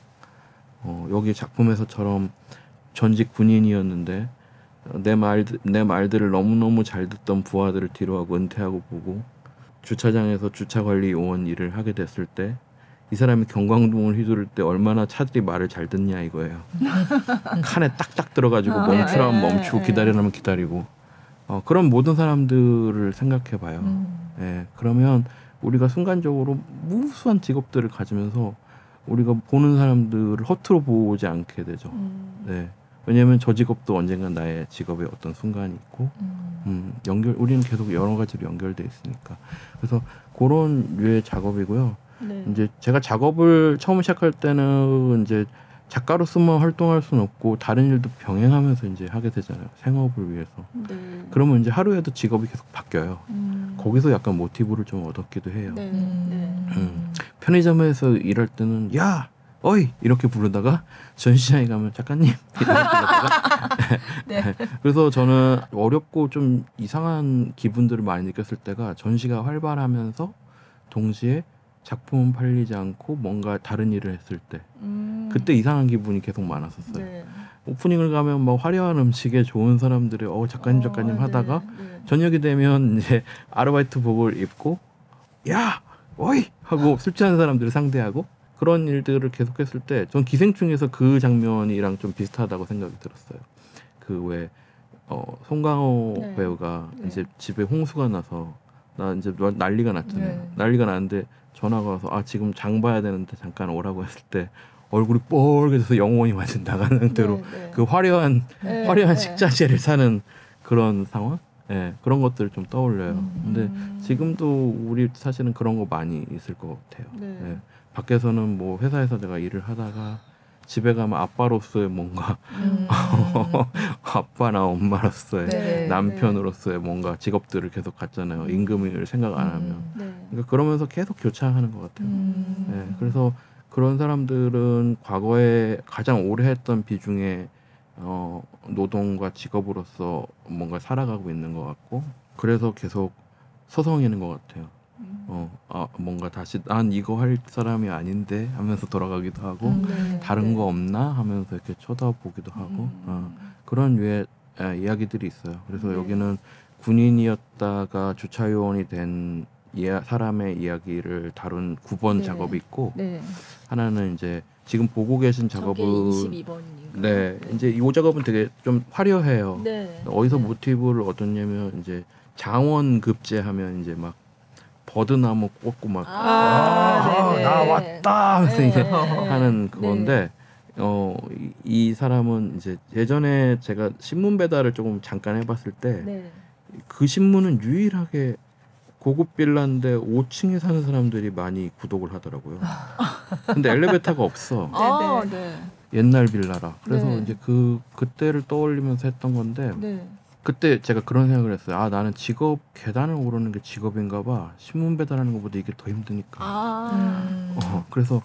여기 작품에서처럼 전직 군인이었는데 내 말들을 너무너무 잘 듣던 부하들을 뒤로하고 은퇴하고 보고 주차장에서 주차관리 요원 일을 하게 됐을 때 이 사람이 경광등을 휘두를 때 얼마나 차들이 말을 잘 듣냐 이거예요. 칸에 딱딱 들어가지고 멈추라면 멈추고 기다리라면 기다리고 그런 모든 사람들을 생각해봐요. 그러면 우리가 순간적으로 무수한 직업들을 가지면서 우리가 보는 사람들을 허투루 보지 않게 되죠. 네. 왜냐하면 저 직업도 언젠간 나의 직업의 어떤 순간이 있고 우리는 계속 여러 가지로 연결돼 있으니까 그래서 그런 류의 작업이고요. 네. 이제 제가 작업을 처음 시작할 때는 이제 작가로서만 활동할 수는 없고 다른 일도 병행하면서 이제 하게 되잖아요. 생업을 위해서. 네. 그러면 이제 하루에도 직업이 계속 바뀌어요. 거기서 약간 모티브를 좀 얻었기도 해요. 네. 네. 편의점에서 일할 때는 야 어이 이렇게 부르다가 전시장에 가면 작가님 이렇게 부르다가 네. 그래서 저는 어렵고 좀 이상한 기분들을 많이 느꼈을 때가 전시가 활발하면서 동시에 작품은 팔리지 않고 뭔가 다른 일을 했을 때 그때 이상한 기분이 계속 많았었어요. 네. 오프닝을 가면 막 화려한 음식에 좋은 사람들이 작가님 하다가 네. 저녁이 되면 이제 아르바이트복을 입고 야 어이 하고 술 취하는 사람들을 상대하고 그런 일들을 계속했을 때 전 기생충에서 그 장면이랑 좀 비슷하다고 생각이 들었어요. 그 왜 송강호 네. 배우가 네. 이제 집에 홍수가 나서 나 이제 난리가 났잖아요. 네. 난리가 났는데 전화가 와서 지금 장 봐야 되는데 잠깐 오라고 했을 때 얼굴이 뻘개져서 영혼이 완전 나가는 상태로 네. 그 화려한 네. 식자재를 사는 그런 상황? 네, 그런 것들 좀 떠올려요. 근데 지금도 우리 사실은 그런 거 많이 있을 것 같아요. 네. 네. 밖에서는 뭐 회사에서 내가 일을 하다가 집에 가면 아빠로서의 뭔가 아빠나 엄마로서의 네. 남편으로서의 뭔가 직업들을 계속 갖잖아요. 임금을 생각 안 하면. 네. 그러니까 그러면서 계속 교차하는 것 같아요. 네, 그래서 그런 사람들은 과거에 가장 오래 했던 비중의 노동과 직업으로서 뭔가 살아가고 있는 것 같고 그래서 계속 서성이는 것 같아요. 뭔가 다시 난 이거 할 사람이 아닌데 하면서 돌아가기도 하고 네. 다른 거 없나 하면서 이렇게 쳐다보기도 하고 그런 류의 이야기들이 있어요. 그래서 네. 여기는 군인이었다가 주차요원이 된 사람의 이야기를 다룬 9번 네. 작업이 있고 네. 하나는 이제 지금 보고 계신 작업은 저게 22번인가? 네, 이제 이 작업은 되게 좀 화려해요. 네. 어디서 네. 모티브를 얻었냐면 이제 장원급제 하면 이제 막 버드나무 꽂고 막 네네. 나 왔다 하면서 네. 이제 네. 하는 그건데 이 사람은 이제 예전에 제가 신문 배달을 조금 잠깐 해봤을 때 그 네. 신문은 유일하게 고급 빌라인데 5층에 사는 사람들이 많이 구독을 하더라고요. 근데 엘리베이터가 없어. 네. 옛날 빌라라. 그래서 네. 이제 그때를 떠올리면서 했던 건데 네. 그때 제가 그런 생각을 했어요. 나는 계단을 오르는 게 직업인가 봐. 신문 배달하는 것보다 이게 더 힘드니까. 그래서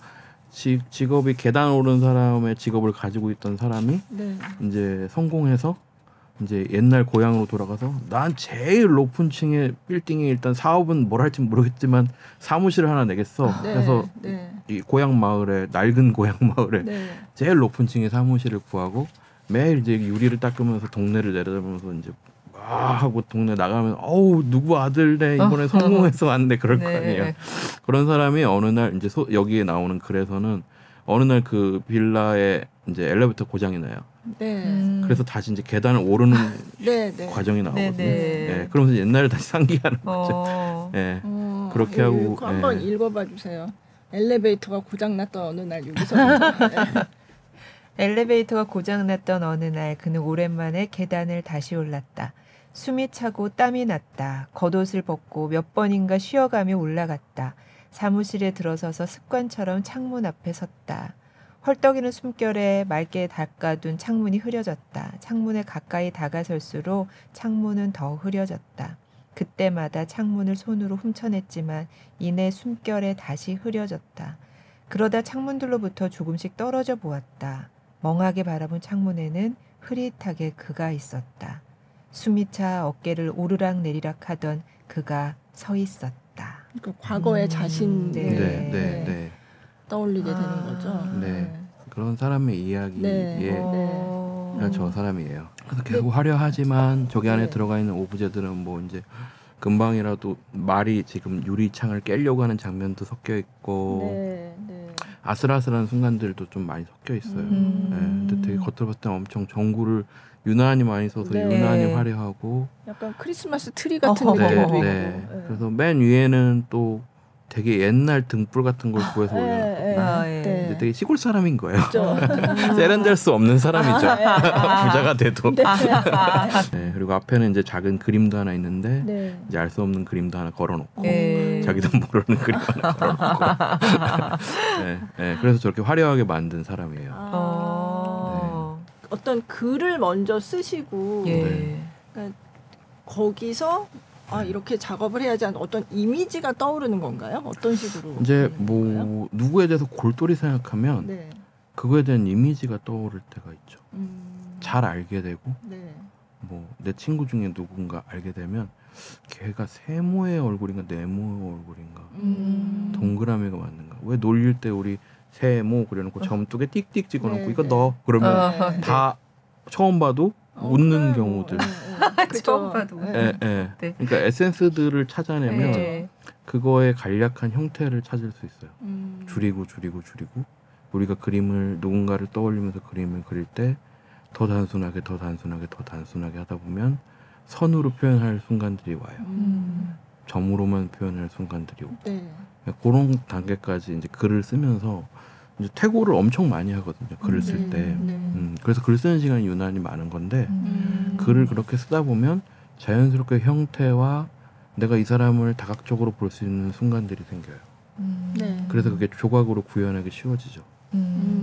직업이 계단 오르는 사람의 직업을 가지고 있던 사람이 네. 이제 성공해서 이제 옛날 고향으로 돌아가서 난 제일 높은 층의 빌딩에 일단 사업은 뭘 할지 모르겠지만 사무실을 하나 내겠어. 네. 그래서 네. 이 고향 마을에 낡은 고향 마을에 네. 제일 높은 층의 사무실을 구하고 매일 이제 유리를 닦으면서 동네를 내려다보면서 이제 막 하고 동네 나가면 누구 아들네 이번에 성공해서 왔네 그럴 거 아니에요. 그런 사람이 어느 날 이제 여기에 나오는 글에서는 어느 날 그 빌라에 이제 엘리베이터 고장이 나요. 네. 그래서 다시 이제 계단을 오르는 네, 네. 과정이 나오거든요. 네, 네. 예, 그러면서 옛날에 다시 상기하는 거죠. 예, 그렇게 하고 그거 한번 읽어봐 주세요. 엘리베이터가 고장났던 어느 날 여기서 엘리베이터가 고장났던 어느 날 그는 오랜만에 계단을 다시 올랐다. 숨이 차고 땀이 났다. 겉옷을 벗고 몇 번인가 쉬어가며 올라갔다. 사무실에 들어서서 습관처럼 창문 앞에 섰다. 헐떡이는 숨결에 맑게 닦아둔 창문이 흐려졌다. 창문에 가까이 다가설수록 창문은 더 흐려졌다. 그때마다 창문을 손으로 훔쳐냈지만 이내 숨결에 다시 흐려졌다. 그러다 창문들로부터 조금씩 떨어져 보았다. 멍하게 바라본 창문에는 흐릿하게 그가 있었다. 숨이 차 어깨를 오르락 내리락 하던 그가 서 있었다. 그 과거의 자신을 네. 떠올리게 되는 거죠. 네. 그런 사람의 이야기에 저 사람이에요. 그래서 계속 화려하지만 저기 안에 들어가 있는 오브제들은 뭐 이제 금방이라도 말이 지금 유리창을 깨려고 하는 장면도 섞여 있고 아슬아슬한 순간들도 좀 많이 섞여 있어요. 근데 되게 겉으로 봤을 때 엄청 전구를 유난히 많이 써서 유난히 화려하고 약간 크리스마스 트리 같은 느낌도 있고. 그래서 맨 위에는 또 되게 옛날 등불 같은 걸 구해서 올려놨거든요. 근데 되게 시골 사람인 거예요. 세련될 수 없는 사람이죠. 부자가 돼도. 네, 그리고 앞에는 이제 작은 그림도 하나 있는데 이제 알 수 없는 그림도 하나 걸어놓고 자기도 모르는 그림 하나 걸어놓고. 그래서 저렇게 화려하게 만든 사람이에요. 어떤 글을 먼저 쓰시고 그러니까 거기서 이렇게 작업을 해야지 하는 어떤 이미지가 떠오르는 건가요? 어떤 식으로? 이제 뭐 누구에 대해서 골똘히 생각하면 그거에 대한 이미지가 떠오를 때가 있죠. 잘 알게 되고 뭐 내 친구 중에 누군가 알게 되면 걔가 세모의 얼굴인가 네모의 얼굴인가 동그라미가 맞는가? 왜 놀릴 때 우리 세모 그려놓고 점뚝에 띡띡 찍어놓고 이거 넣어 그러면 다 처음 봐도 웃는 경우들. 처음 봐도. 그러니까 에센스들을 찾아내면 그거의 간략한 형태를 찾을 수 있어요. 줄이고 우리가 그림을 누군가를 떠올리면서 그림을 그릴 때 더 단순하게 하다 보면 선으로 표현할 순간들이 와요. 점으로만 표현할 순간들이 오고 그런 단계까지 이제 글을 쓰면서 이제 퇴고를 엄청 많이 하거든요. 글을 쓸 때. 그래서 글 쓰는 시간이 유난히 많은 건데 글을 그렇게 쓰다 보면 자연스럽게 형태와 내가 이 사람을 다각적으로 볼 수 있는 순간들이 생겨요. 그래서 그게 조각으로 구현하기 쉬워지죠.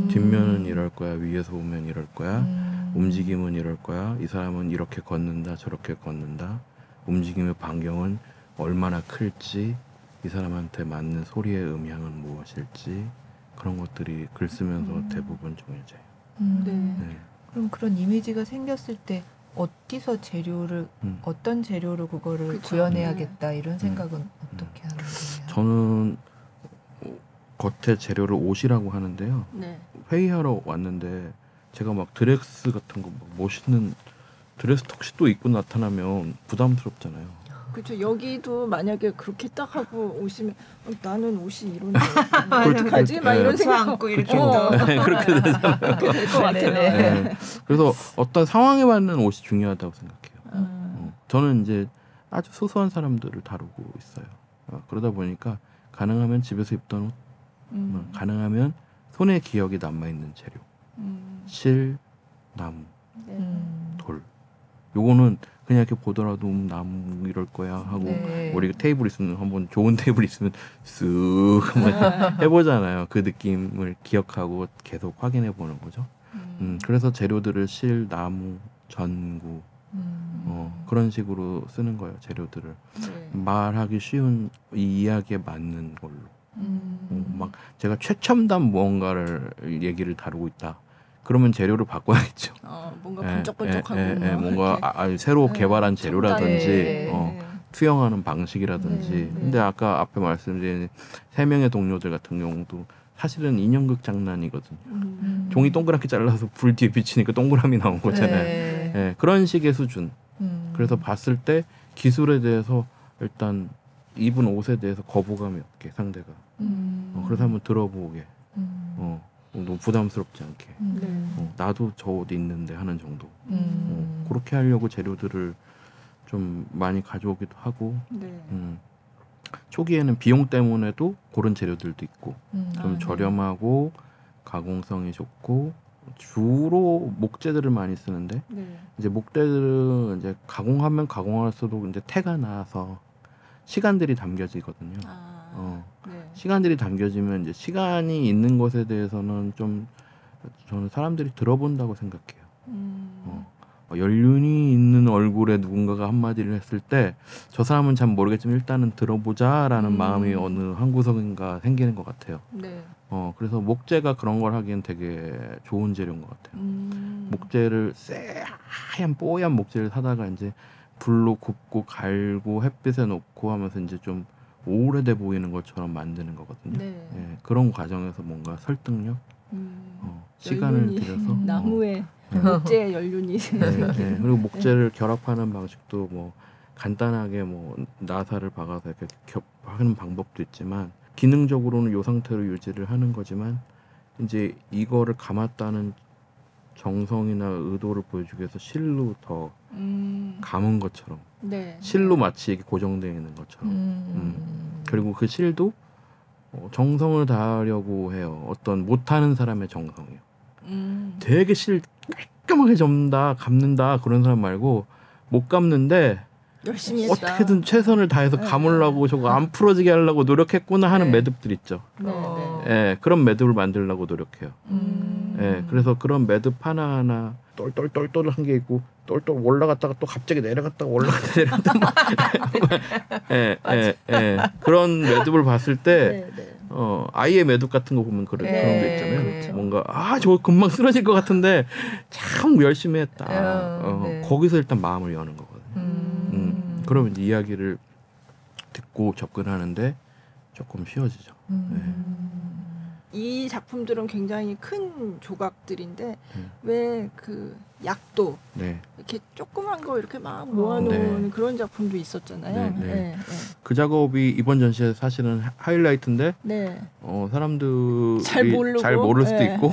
뒷면은 이럴 거야, 위에서 보면 이럴 거야, 움직임은 이럴 거야, 이 사람은 이렇게 걷는다, 저렇게 걷는다, 움직임의 반경은 얼마나 클지, 이 사람한테 맞는 소리의 음향은 무엇일지 그런 것들이 글 쓰면서 대부분 정해져요. 그럼 그런 이미지가 생겼을 때 어디서 재료를 어떤 재료로 그거를 구현해야겠다 이런 생각은 어떻게 하는 거예요? 저는 겉에 재료를 옷이라고 하는데요. 회의하러 왔는데 제가 막 드레스 같은 거 막 멋있는 드레스 턱시도 입고 나타나면 부담스럽잖아요. 그렇죠. 여기도 만약에 그렇게 딱 하고 오시면 나는 옷이 이런데 어떡하지? 막 이런 생각 안고 이렇게 그렇게 되잖아요. 그렇게 될 것 같아요. 그래서 어떤 상황에 맞는 옷이 중요하다고 생각해요. 저는 이제 아주 소소한 사람들을 다루고 있어요. 그러다 보니까 가능하면 집에서 입던 옷, 가능하면 손에 기억이 남아있는 재료, 실, 나무, 돌. 요거는 그냥 이렇게 보더라도 나무 이럴 거야 하고 우리 테이블 있으면 한번 좋은 테이블 있으면 쓱 한번 해보잖아요. 그 느낌을 기억하고 계속 확인해 보는 거죠. 그래서 재료들을 실, 나무, 전구 그런 식으로 쓰는 거예요. 재료들을 말하기 쉬운 이 이야기에 맞는 걸로. 막 제가 최첨단 무언가를 얘기를 다루고 있다. 그러면 재료를 바꿔야겠죠. 뭔가 번쩍번쩍하고 뭔가 새로 개발한 재료라든지 투영하는 방식이라든지. 근데 아까 앞에 말씀드린 3명의 동료들 같은 경우도 사실은 인형극 장난이거든요. 종이 동그랗게 잘라서 불 뒤에 비치니까 동그라미 나온 거잖아요. 그런 식의 수준. 그래서 봤을 때 기술에 대해서 일단 입은 옷에 대해서 거부감이 없게 상대가. 그래서 한번 들어보게. 너무 부담스럽지 않게 네. 나도 저 옷 있는데 하는 정도 그렇게 하려고 재료들을 좀 많이 가져오기도 하고 네. 초기에는 비용 때문에도 그런 재료들도 있고 좀 네. 저렴하고 가공성이 좋고 주로 목재들을 많이 쓰는데 네. 이제 목재들은 이제 가공하면 가공할수록 이제 태가 나서 시간들이 담겨지거든요. 네. 시간들이 담겨지면 이제 시간이 있는 것에 대해서는 좀 저는 사람들이 들어본다고 생각해요. 연륜이 있는 얼굴에 누군가가 한마디를 했을 때 저 사람은 잘 모르겠지만 일단은 들어보자라는 마음이 어느 한 구석인가 생기는 것 같아요. 네. 그래서 목재가 그런 걸 하기엔 되게 좋은 재료인 것 같아요. 목재를 새하얀 뽀얀 목재를 사다가 이제 불로 굽고 갈고 햇빛에 놓고 하면서 이제 좀 오래돼 보이는 것처럼 만드는 거거든요. 네. 예, 그런 과정에서 뭔가 설득력, 시간을 연륜이, 들여서 나무에 목재의 연륜이 네, 그리고 목재를 결합하는 방식도 뭐 간단하게 뭐 나사를 박아서 이렇게 하는 방법도 있지만 기능적으로는 이 상태로 유지를 하는 거지만 이제 이거를 감았다는 정성이나 의도를 보여주기 위해서 실로 더 감은 것처럼 네. 실로 마치 이게 고정되어 있는 것처럼 그리고 그 실도 정성을 다하려고 해요. 어떤 못하는 사람의 정성이요. 되게 실 깔끔하게 접는다 감는다 그런 사람 말고 못 감는데 열심히 했다. 어떻게든 최선을 다해서 감으려고 저거 안 풀어지게 하려고 노력했구나 하는 네. 매듭들 있죠. 네. 예, 그런 매듭을 만들려고 노력해요. 예, 그래서 그런 매듭 하나하나 똘똘똘똘한 게 있고 똘똘 올라갔다가 또 갑자기 내려갔다가 올라갔다 내려갔다 막 그런 매듭을 봤을 때 네. 아이의 매듭 같은 거 보면 그런 거 있잖아요. 그렇죠. 뭔가 저거 금방 쓰러질 것 같은데 참 열심히 했다. 네. 거기서 일단 마음을 여는 거거든요. 그러면 이제 이야기를 듣고 접근하는데 조금 쉬워지죠. 이 작품들은 굉장히 큰 조각들인데 왜 그 약도 네. 이렇게 조그만 거 이렇게 막 모아놓은 네. 그런 작품도 있었잖아요. 네. 그 작업이 이번 전시회 사실은 하이라이트인데 네. 사람들이 잘 모를 수도 있고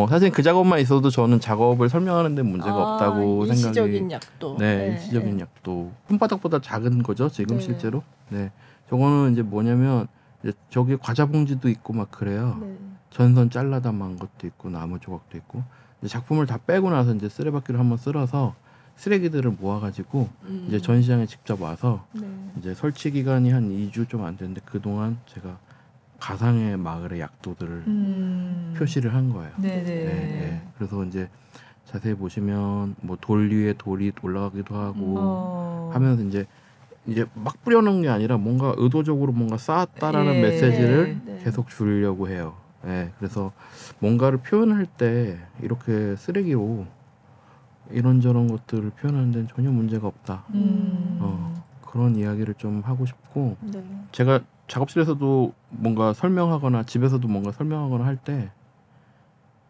사실 그 작업만 있어도 저는 작업을 설명하는 데 문제가 없다고 생각이. 일시적인 약도. 일시적인 약도 손바닥보다 작은 거죠 지금 네. 실제로. 네, 저거는 이제 뭐냐면 이제 저기 과자 봉지도 있고 막 그래요. 네. 전선 잘라다 만 것도 있고 나무 조각도 있고. 이제 작품을 다 빼고 나서 이제 쓰레받기를 한번 쓸어서 쓰레기들을 모아가지고 이제 전시장에 직접 와서 이제 설치 기간이 한 2주 좀 안 됐는데 그 동안 제가 가상의 마을의 약도들을 표시를 한 거예요. 네. 그래서 이제 자세히 보시면 뭐 돌 위에 돌이 올라가기도 하고 하면서 이제 막 뿌려놓은 게 아니라 뭔가 의도적으로 뭔가 쌓았다라는 메시지를 계속 주려고 해요. 그래서 뭔가를 표현할 때 이렇게 쓰레기로 이런저런 것들을 표현하는 데는 전혀 문제가 없다. 그런 이야기를 좀 하고 싶고 제가 작업실에서도 뭔가 설명하거나 집에서도 뭔가 설명하거나 할 때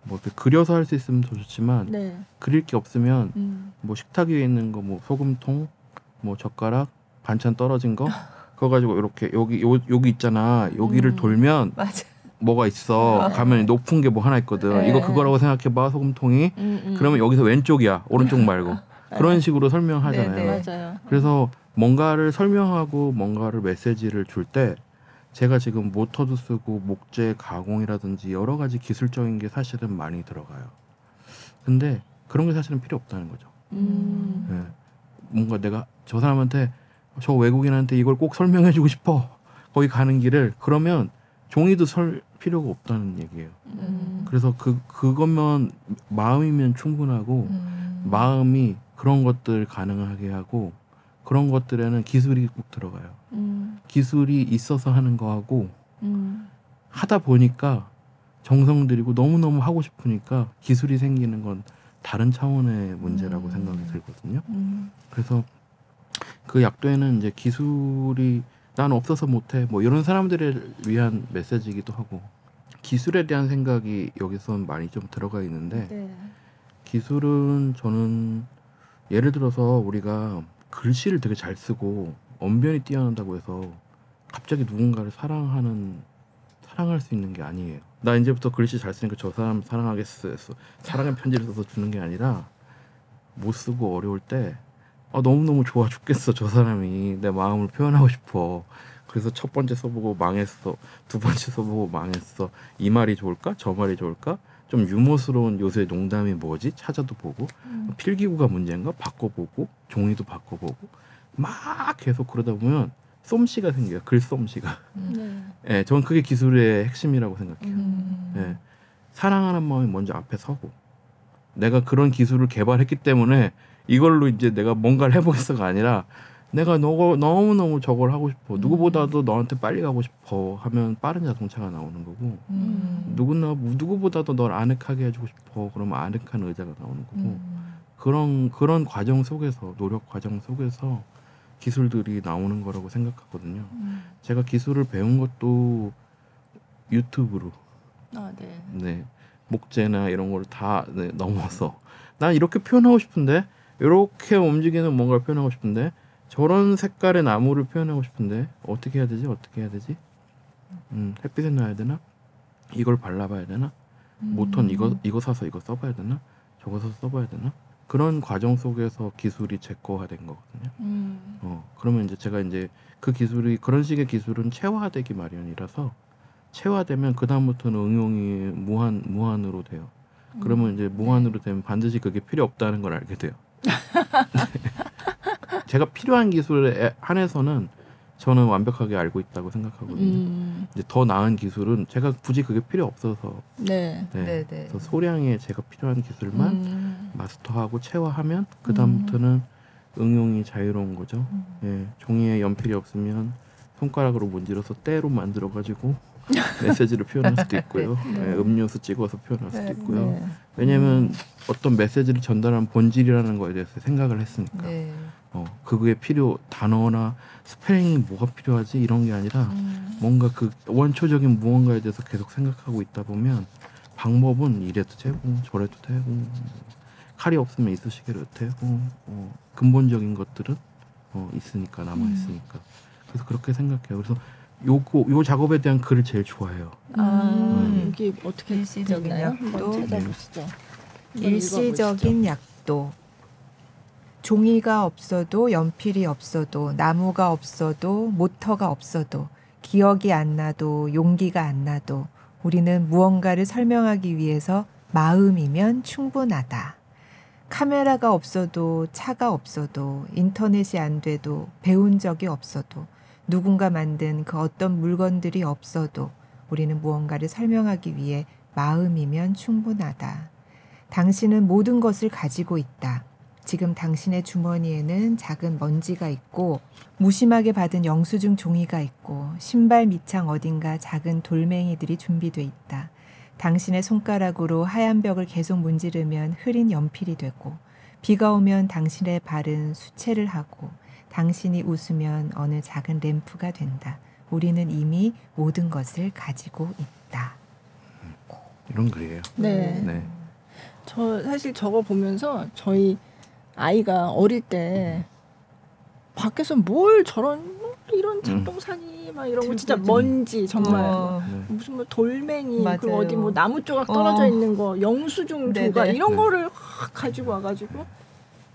뭐 그려서 할 수 있으면 더 좋지만 그릴 게 없으면 뭐 식탁 위에 있는 거 뭐 소금통 뭐 젓가락 반찬 떨어진 거 그거 가지고 이렇게 여기 있잖아 여기를 돌면 맞아. 뭐가 있어 가면 높은 게 뭐 하나 있거든 이거 그거라고 생각해봐 소금통이 그러면 여기서 왼쪽이야 오른쪽 말고 그런 식으로 설명하잖아요. 맞아요. 그래서 뭔가를 설명하고 뭔가를 메시지를 줄 때 제가 지금 모터도 쓰고 목재 가공이라든지 여러 가지 기술적인 게 사실은 많이 들어가요. 근데 그런 게 사실은 필요 없다는 거죠. 뭔가 내가 저 사람한테 저 외국인한테 이걸 꼭 설명해주고 싶어 거기 가는 길을 그러면 종이도 설 필요가 없다는 얘기예요. 그래서 그것만 마음이면 충분하고 마음이 그런 것들 가능하게 하고 그런 것들에는 기술이 꼭 들어가요. 기술이 있어서 하는 거하고 하다 보니까 정성 들이고 너무너무 하고 싶으니까 기술이 생기는 건 다른 차원의 문제라고 생각이 들거든요. 그래서 그 약도에는 이제 기술이 난 없어서 못해 뭐 이런 사람들을 위한 메시지이기도 하고 기술에 대한 생각이 여기서 많이 좀 들어가 있는데 기술은 저는 예를 들어서 우리가 글씨를 되게 잘 쓰고 언변이 뛰어난다고 해서 갑자기 누군가를 사랑하는 사랑할 수 있는 게 아니에요. 나 이제부터 글씨 잘 쓰니까 저 사람 사랑하겠어. 사랑의 편지를 써서 주는 게 아니라 못 쓰고 어려울 때 너무너무 좋아 죽겠어. 저 사람이 내 마음을 표현하고 싶어. 그래서 첫 번째 써보고 망했어. 두 번째 써보고 망했어. 이 말이 좋을까? 저 말이 좋을까? 좀 유머스러운 요새 농담이 뭐지? 찾아도 보고 필기구가 문제인가? 바꿔보고 종이도 바꿔보고 막 계속 그러다 보면 솜씨가 생겨요. 글 솜씨가. 네, 저는 그게 기술의 핵심이라고 생각해요. 네, 사랑하는 마음이 먼저 앞에 서고 내가 그런 기술을 개발했기 때문에 이걸로 이제 내가 뭔가를 해보겠어가 아니라 내가 너무너무 저걸 하고 싶어. 누구보다도 너한테 빨리 가고 싶어 하면 빠른 자동차가 나오는 거고 누구보다도 널 아늑하게 해주고 싶어. 그러면 아늑한 의자가 나오는 거고 그런 과정 속에서 노력 과정 속에서 기술들이 나오는 거라고 생각하거든요. 제가 기술을 배운 것도 유튜브로 네, 목재나 이런 걸 다 넘어서 난 이렇게 표현하고 싶은데 이렇게 움직이는 뭔가를 표현하고 싶은데 저런 색깔의 나무를 표현하고 싶은데 어떻게 해야 되지? 햇빛에 놔야 되나? 이걸 발라봐야 되나? 모턴 이거 사서 이거 써봐야 되나? 저거 사서 써봐야 되나? 그런 과정 속에서 기술이 제거화된 거거든요. 그러면 이제 제가 이제 그 기술이 그런 식의 기술은 체화되기 마련이라서 체화되면 그 다음부터는 응용이 무한으로 돼요. 그러면 이제 무한으로 되면 반드시 그게 필요 없다는 걸 알게 돼요. 제가 필요한 기술에 한해서는 저는 완벽하게 알고 있다고 생각하거든요. 이제 더 나은 기술은 제가 굳이 그게 필요 없어서 그래서 소량의 제가 필요한 기술만 마스터하고 체화하면 그 다음부터는 응용이 자유로운 거죠. 예, 종이에 연필이 없으면 손가락으로 문질러서 때로 만들어가지고 메시지를 표현할 수도 있고요. 음료수 찍어서 표현할 수도 있고요. 왜냐하면 어떤 메시지를 전달하는 본질이라는 거에 대해서 생각을 했으니까. 그게 단어나 스펠링이 뭐가 필요하지 이런 게 아니라 뭔가 그 원초적인 무언가에 대해서 계속 생각하고 있다 보면 방법은 이래도 되고 저래도 되고 칼이 없으면 이쑤시개로 되고 근본적인 것들은 있으니까 남아 있으니까 그래서 그렇게 생각해요. 그래서 요 작업에 대한 글을 제일 좋아해요. 여기 어떻게 일시적인 약도 찾아보시죠. 일시적인 약도 종이가 없어도 연필이 없어도 나무가 없어도 모터가 없어도 기억이 안 나도 용기가 안 나도 우리는 무언가를 설명하기 위해서 마음이면 충분하다. 카메라가 없어도 차가 없어도 인터넷이 안 돼도 배운 적이 없어도 누군가 만든 그 어떤 물건들이 없어도 우리는 무언가를 설명하기 위해 마음이면 충분하다. 당신은 모든 것을 가지고 있다. 지금 당신의 주머니에는 작은 먼지가 있고 무심하게 받은 영수증 종이가 있고 신발 밑창 어딘가 작은 돌멩이들이 준비돼 있다. 당신의 손가락으로 하얀 벽을 계속 문지르면 흐린 연필이 되고 비가 오면 당신의 발은 수채를 하고 당신이 웃으면 어느 작은 램프가 된다. 우리는 이미 모든 것을 가지고 있다. 이런 글이에요. 네. 저 사실 저거 보면서 저희 아이가 어릴 때 밖에서 뭘 이런 잡동사니 막 이런 거 진짜 먼지 정말 무슨 뭐 돌멩이 그리고 어디 뭐 나무 조각 떨어져 있는 거 영수증 조각 이런 거를 가지고 와가지고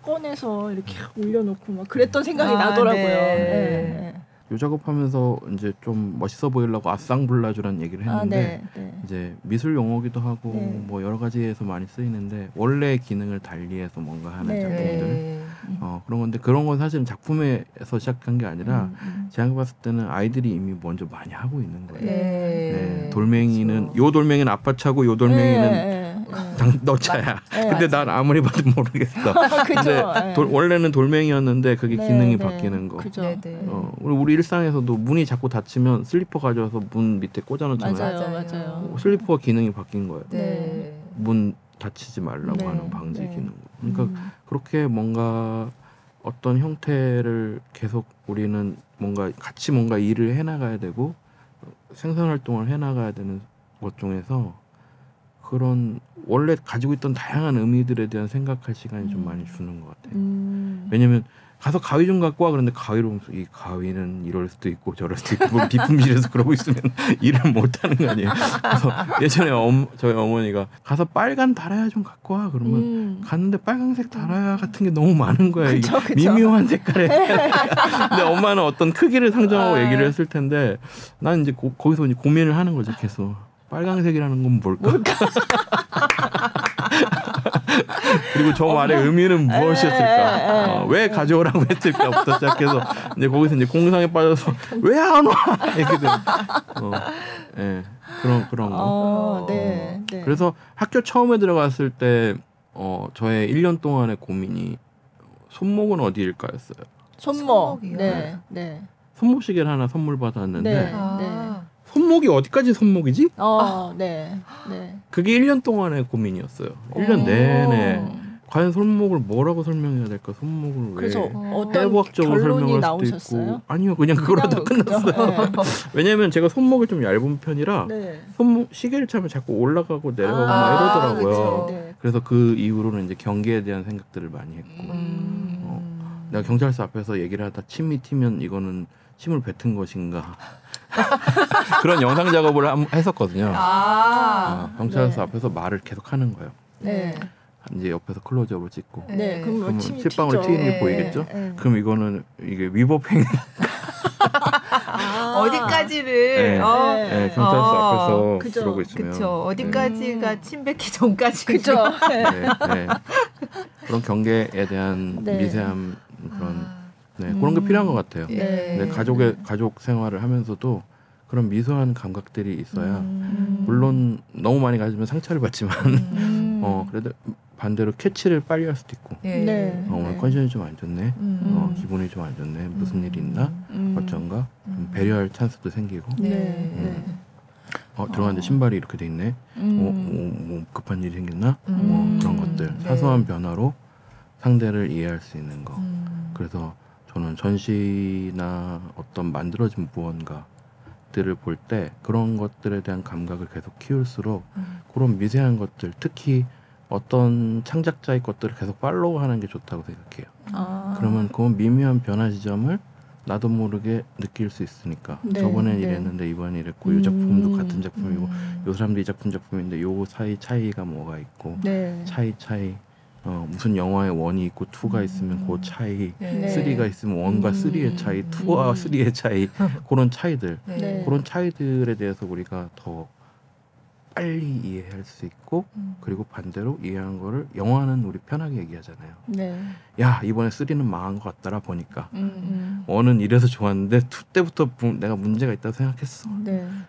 꺼내서 이렇게 올려놓고 막 그랬던 생각이 나더라고요. 요 작업하면서 이제 좀 멋있어 보이려고 아쌍블라주라는 얘기를 했는데 이제 미술 용어기도 하고 뭐 여러 가지에서 많이 쓰이는데 원래 기능을 달리해서 뭔가 하는 작품들 그런 건데 그런 건 사실은 작품에서 시작한 게 아니라 제가 봤을 때는 아이들이 이미 먼저 많이 하고 있는 거예요. 돌멩이는 그렇죠. 요 돌멩이는 아빠 차고 요 돌멩이는 너 차야. 근데 난 아무리 봐도 모르겠어. 근데 원래는 돌멩이였는데 그게 기능이 바뀌는 거. 우리 일상에서도 문이 자꾸 닫히면 슬리퍼 가져와서 문 밑에 꽂아놓잖아요. 맞아요. 슬리퍼 기능이 바뀐 거예요. 문 닫히지 말라고 하는 방지 기능. 그러니까 그렇게 뭔가 어떤 형태를 계속 우리는 같이 뭔가 일을 해나가야 되고 생산 활동을 해나가야 되는 것 중에서 그런 원래 가지고 있던 다양한 의미들에 대한 생각할 시간이 좀 많이 주는 것 같아요. 왜냐하면 가서 가위 좀 갖고 와. 그런데 가위로 보면서 이 가위는 이럴 수도 있고 저럴 수도 있고 뭐 비품실에서 그러고 있으면 일을 못하는 거 아니에요. 그래서 예전에 저희 어머니가 가서 빨간 다라야 좀 갖고 와. 그러면 갔는데 빨간색 다라야 같은 게 너무 많은 거야. 그쵸, 이게 그쵸. 미묘한 색깔에. 근데 엄마는 어떤 크기를 상정하고 얘기를 했을 텐데 난 이제 거기서 이제 고민을 하는 거죠. 계속 빨간색이라는 건 뭘까? 그리고 저 말의 의미는 무엇이었을까? 왜 가져오라고 했을까부터 시작해서 이제 거기서 이제 공상에 빠져서 왜 안 와? 이렇게 돼. 예, 그런 거. 네. 그래서 학교 처음에 들어갔을 때 저의 1년 동안의 고민이 손목은 어디일까였어요. 손목. 손목이요? 네. 손목시계를 하나 선물 받았는데 네. 손목이 어디까지 손목이지? 네. 그게 1년 동안의 고민이었어요. 1년 내내 과연 손목을 뭐라고 설명해야 될까? 손목을 왜 그래서 어떤 해부학적으로 결론이 설명할 나오셨어요? 수도 있고 아니요 그냥 그거라도 끝났어요. 왜냐하면 제가 손목이 좀 얇은 편이라 손목 시계를 차면 자꾸 올라가고 내려가고 막 이러더라고요. 그렇죠. 그래서 그 이후로는 이제 경계에 대한 생각들을 많이 했고 내가 경찰서 앞에서 얘기를 하다 침이 튀면 이거는 침을 뱉은 것인가 그런 영상 작업을 했었거든요. 경찰서 앞에서 말을 계속 하는 거예요. 네. 이제 옆에서 클로즈업을 찍고 그럼 그러면 침이 실방울 튀죠. 튀는 게 보이겠죠? 그럼 이거는 이게 위법행위 어디까지를 경찰서 앞에서 그죠. 그러고 있으면 그쵸. 어디까지가 침 뱉기 전까지 그죠. 그런 경계에 대한 미세한 그런 그런 게 필요한 것 같아요. 근데 가족 생활을 하면서도 그런 미소한 감각들이 있어야 물론 너무 많이 가지면 상처를 받지만 그래도 반대로 캐치를 빨리 할 수도 있고 오늘 컨디션이 좀 안 좋네 기분이 좀 안 좋네 무슨 일이 있나 어쩐가 좀 배려할 찬스도 생기고 들어갔는데 신발이 이렇게 돼 있네 뭐 급한 일이 생겼나 그런 것들 사소한 변화로 상대를 이해할 수 있는 거 그래서 저는 전시나 어떤 만들어진 무언가들을 볼 때 그런 것들에 대한 감각을 계속 키울수록 그런 미세한 것들 특히 어떤 창작자의 것들을 계속 팔로우하는 게 좋다고 생각해요. 그러면 그 미묘한 변화 지점을 나도 모르게 느낄 수 있으니까 저번엔 이랬는데 이번엔 이랬고 이 작품도 같은 작품이고 이 사람도 이 작품인데 요 사이 차이가 뭐가 있고 차이 무슨 영화에 1이 있고 2가 있으면 그 차이 3가 있으면 1과 3의 차이 2와 3의 차이 그런 차이들 그런 차이들에 대해서 우리가 더 빨리 이해할 수 있고 그리고 반대로 이해한 거를 영화는 우리 편하게 얘기하잖아요. 야 이번에 3는 망한 것 같더라 보니까 1은 이래서 좋았는데 2 때부터 내가 문제가 있다고 생각했어.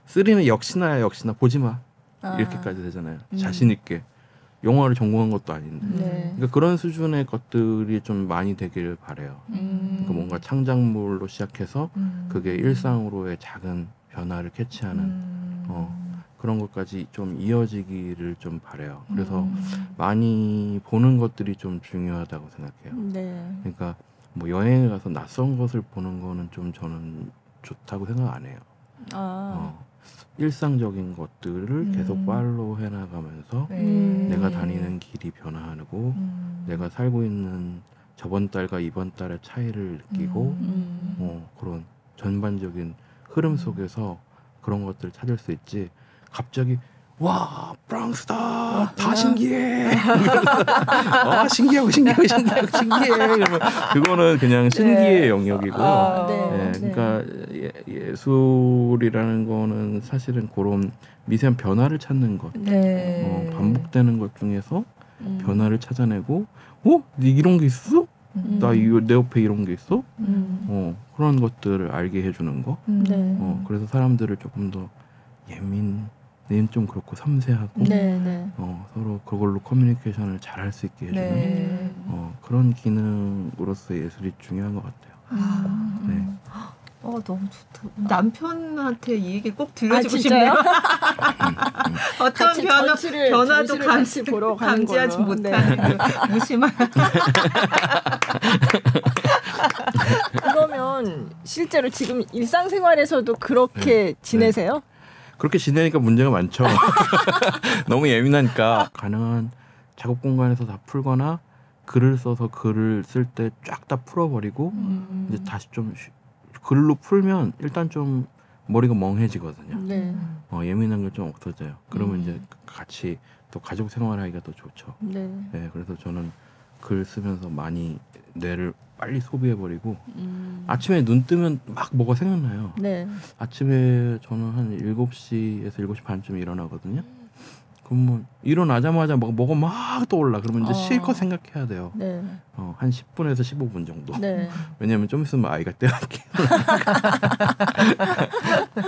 3는 역시나 보지마 이렇게까지 되잖아요. 자신 있게 영화를 전공한 것도 아닌데 그러니까 그런 수준의 것들이 좀 많이 되기를 바래요. 그러니까 뭔가 창작물로 시작해서 그게 일상으로의 작은 변화를 캐치하는 그런 것까지 좀 이어지기를 좀 바래요. 그래서 많이 보는 것들이 좀 중요하다고 생각해요. 그러니까 뭐 여행에 가서 낯선 것을 보는 거는 좀 저는 좋다고 생각 안 해요. 일상적인 것들을 계속 팔로우 해나가면서 내가 다니는 길이 변화하고 내가 살고 있는 저번 달과 이번 달의 차이를 느끼고 그런 전반적인 흐름 속에서 그런 것들을 찾을 수 있지 갑자기 와 프랑스다 다 신기해 신기해 그러면 그거는 그냥 신기의 영역이고요. 그러니까 예술이라는 거는 사실은 그런 미세한 변화를 찾는 것 반복되는 것 중에서 변화를 찾아내고 이런 게 있어? 나 이거 내 옆에 이런 게 있어? 그런 것들을 알게 해주는 거 그래서 사람들을 조금 더 예민은 좀 그렇고 섬세하고 서로 그걸로 커뮤니케이션을 잘 할 수 있게 해주는 그런 기능으로서 예술이 중요한 것 같아요. 너무 좋다. 남편한테 이 얘기 꼭 들려주고 싶네요. 어떤 변화도 감지하지 못하는 무심한. 그러면 실제로 지금 일상생활에서도 그렇게 지내세요? 그렇게 지내니까 문제가 많죠. 너무 예민하니까 가능한 작업 공간에서 다 풀거나 글을 써서 글을 쓸 때 쫙 다 풀어버리고 이제 다시 좀 글로 풀면 일단 좀 머리가 멍해지거든요. 네. 예민한 게 좀 없어져요. 그러면 이제 같이 또 가족 생활하기가 더 좋죠. 네. 네, 그래서 저는 글 쓰면서 많이 뇌를 빨리 소비해버리고 아침에 눈 뜨면 막 뭐가 생각나요. 네. 아침에 저는 한 7시에서 7시 반쯤에 일어나거든요. 그럼 뭐 일어나자마자 뭐가 막 떠올라. 그러면 이제 실컷 생각해야 돼요. 네. 한 10분에서 15분 정도. 네. 왜냐하면 좀 있으면 아이가 떼어갈게요.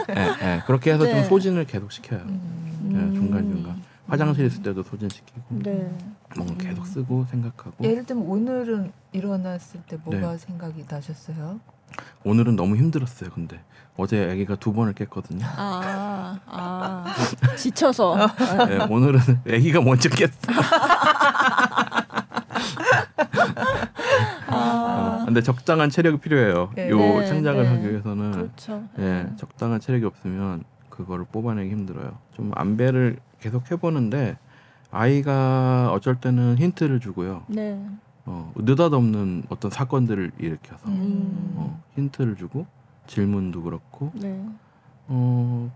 네, 그렇게 해서 네. 좀 소진을 계속 시켜요. 네, 중간중간. 화장실 있을 때도 소진시키고 네. 뭔가 계속 쓰고 생각하고. 예를 들면 오늘은 일어났을 때 뭐가 네. 생각이 나셨어요? 오늘은 너무 힘들었어요. 근데 어제 아기가 2번을 깼거든요. 지쳐서. 네, 오늘은 아기가 먼저 깼어. 근데 적당한 체력이 필요해요. 네. 요 네, 창작을 네. 하기 위해서는 그렇죠. 적당한 체력이 없으면 그거를 뽑아내기 힘들어요. 좀 안배를 계속 해보는데 아이가 어쩔 때는 힌트를 주고요. 네. 느닷없는 어떤 사건들을 일으켜서 힌트를 주고 질문도 그렇고 네.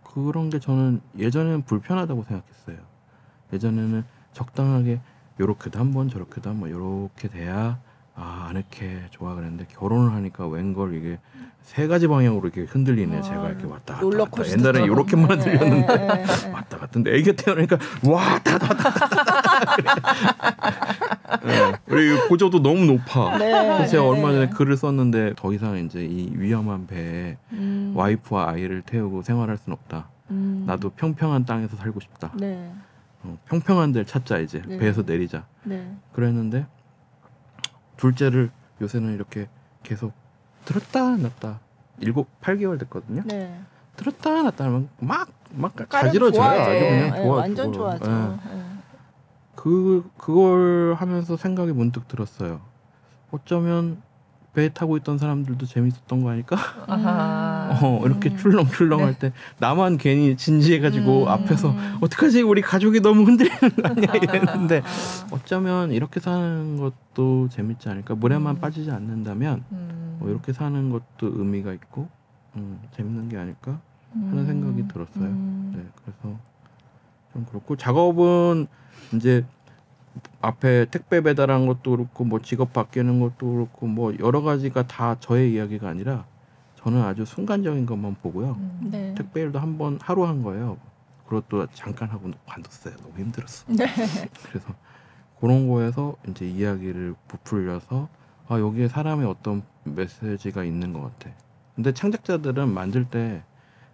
그런 게 저는 예전에는 불편하다고 생각했어요. 예전에는 적당하게 요렇게도 한번 저렇게도 한번 요렇게 돼야 아늑해 좋아 그랬는데 결혼을 하니까 웬걸 이게 세 가지 방향으로 이렇게 흔들리네. 제가 이렇게 왔다 갔다. 롤러코스터. 옛날에 요렇게만 흔들렸는데 네. 왔다 갔던데 애기가 태어나니까 왔다 갔다. 우리 고저도 너무 높아. 네. 그래서 제가 네. 얼마 전에 글을 썼는데 더 이상 이제 이 위험한 배에 와이프와 아이를 태우고 생활할 순 없다. 나도 평평한 땅에서 살고 싶다. 네. 평평한 데를 찾자 이제. 네. 배에서 내리자. 네. 그랬는데 둘째를 요새는 이렇게 계속 들었다 놨다 8개월 됐거든요. 네. 들었다 놨다 하면 막 까르르 가지러져요. 좋아하죠. 아주 그냥 네, 좋아. 완전 그거. 좋아하죠. 네. 네. 그걸 하면서 생각이 문득 들었어요. 어쩌면 배 타고 있던 사람들도 재밌었던 거 아닐까? 이렇게 출렁출렁할 때 나만 괜히 진지해가지고 앞에서 어떡하지 우리 가족이 너무 흔들리는 거 아니야 이랬는데 어쩌면 이렇게 사는 것도 재밌지 않을까? 물에만 빠지지 않는다면 이렇게 사는 것도 의미가 있고 재밌는 게 아닐까 하는 생각이 들었어요. 네, 그래서 좀 그렇고 작업은 이제 앞에 택배 배달한 것도 그렇고 뭐 직업 바뀌는 것도 그렇고 뭐 여러 가지가 다 저의 이야기가 아니라 저는 아주 순간적인 것만 보고요. 네. 택배 일도 하루 한 거예요. 그것도 잠깐 하고 관뒀어요. 너무 힘들었어. 네. 그래서 그런 거에서 이제 이야기를 부풀려서 여기에 사람의 어떤 메시지가 있는 것 같아. 근데 창작자들은 만들 때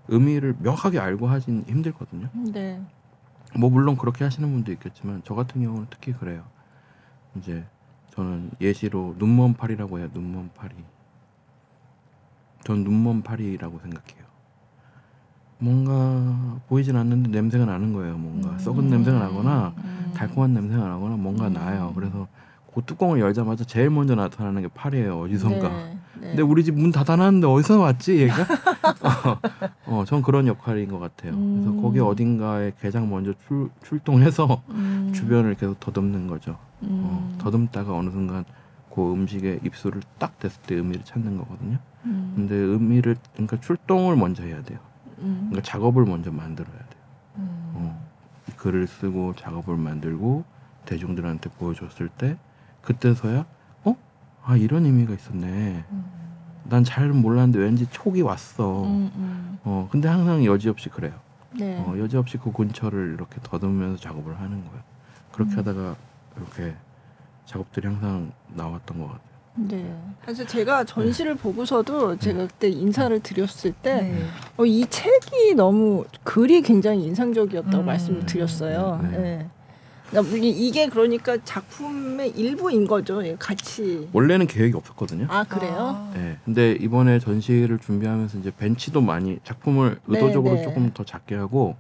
의미를 명확하게 알고 하긴 힘들거든요. 네. 뭐 물론 그렇게 하시는 분도 있겠지만 저 같은 경우는 특히 그래요. 이제 저는 예시로 눈먼 파리라고 해요. 눈먼 파리. 전 눈먼 파리라고 생각해요. 뭔가 보이진 않는데 냄새가 나는 거예요. 뭔가 썩은 냄새가 나거나 달콤한 냄새가 나거나 뭔가 나요. 그래서 그 뚜껑을 열자마자 제일 먼저 나타나는 게 파리예요. 어디선가. 네. 근데 우리 집 문 닫아놨는데 어디서 왔지 얘가? 전 그런 역할인 것 같아요. 그래서 거기 어딘가에 가장 먼저 출동해서 주변을 계속 더듬는 거죠. 더듬다가 어느 순간 그 음식에 입술을 딱 댔을 때 의미를 찾는 거거든요. 근데 그러니까 출동을 먼저 해야 돼요. 그러니까 작업을 먼저 만들어야 돼요. 글을 쓰고 작업을 만들고 대중들한테 보여줬을 때 그때서야 이런 의미가 있었네. 난 잘 몰랐는데 왠지 촉이 왔어. 근데 항상 여지없이 그래요. 네. 여지없이 그 근처를 이렇게 더듬으면서 작업을 하는 거예요. 그렇게 하다가 이렇게 작업들이 항상 나왔던 것 같아요. 네. 그래서 제가 전시를 보고서도 제가 그때 인사를 드렸을 때 네. 이 책이 너무 글이 굉장히 인상적이었다고 말씀을 드렸어요. 네. 네. 그러니까 이게 그러니까 작품의 일부인 거죠. 같이. 원래는 계획이 없었거든요. 아 그래요? 네. 근데 이번에 전시를 준비하면서 이제 벤치도 많이 작품을 의도적으로 네. 조금 더 작게 하고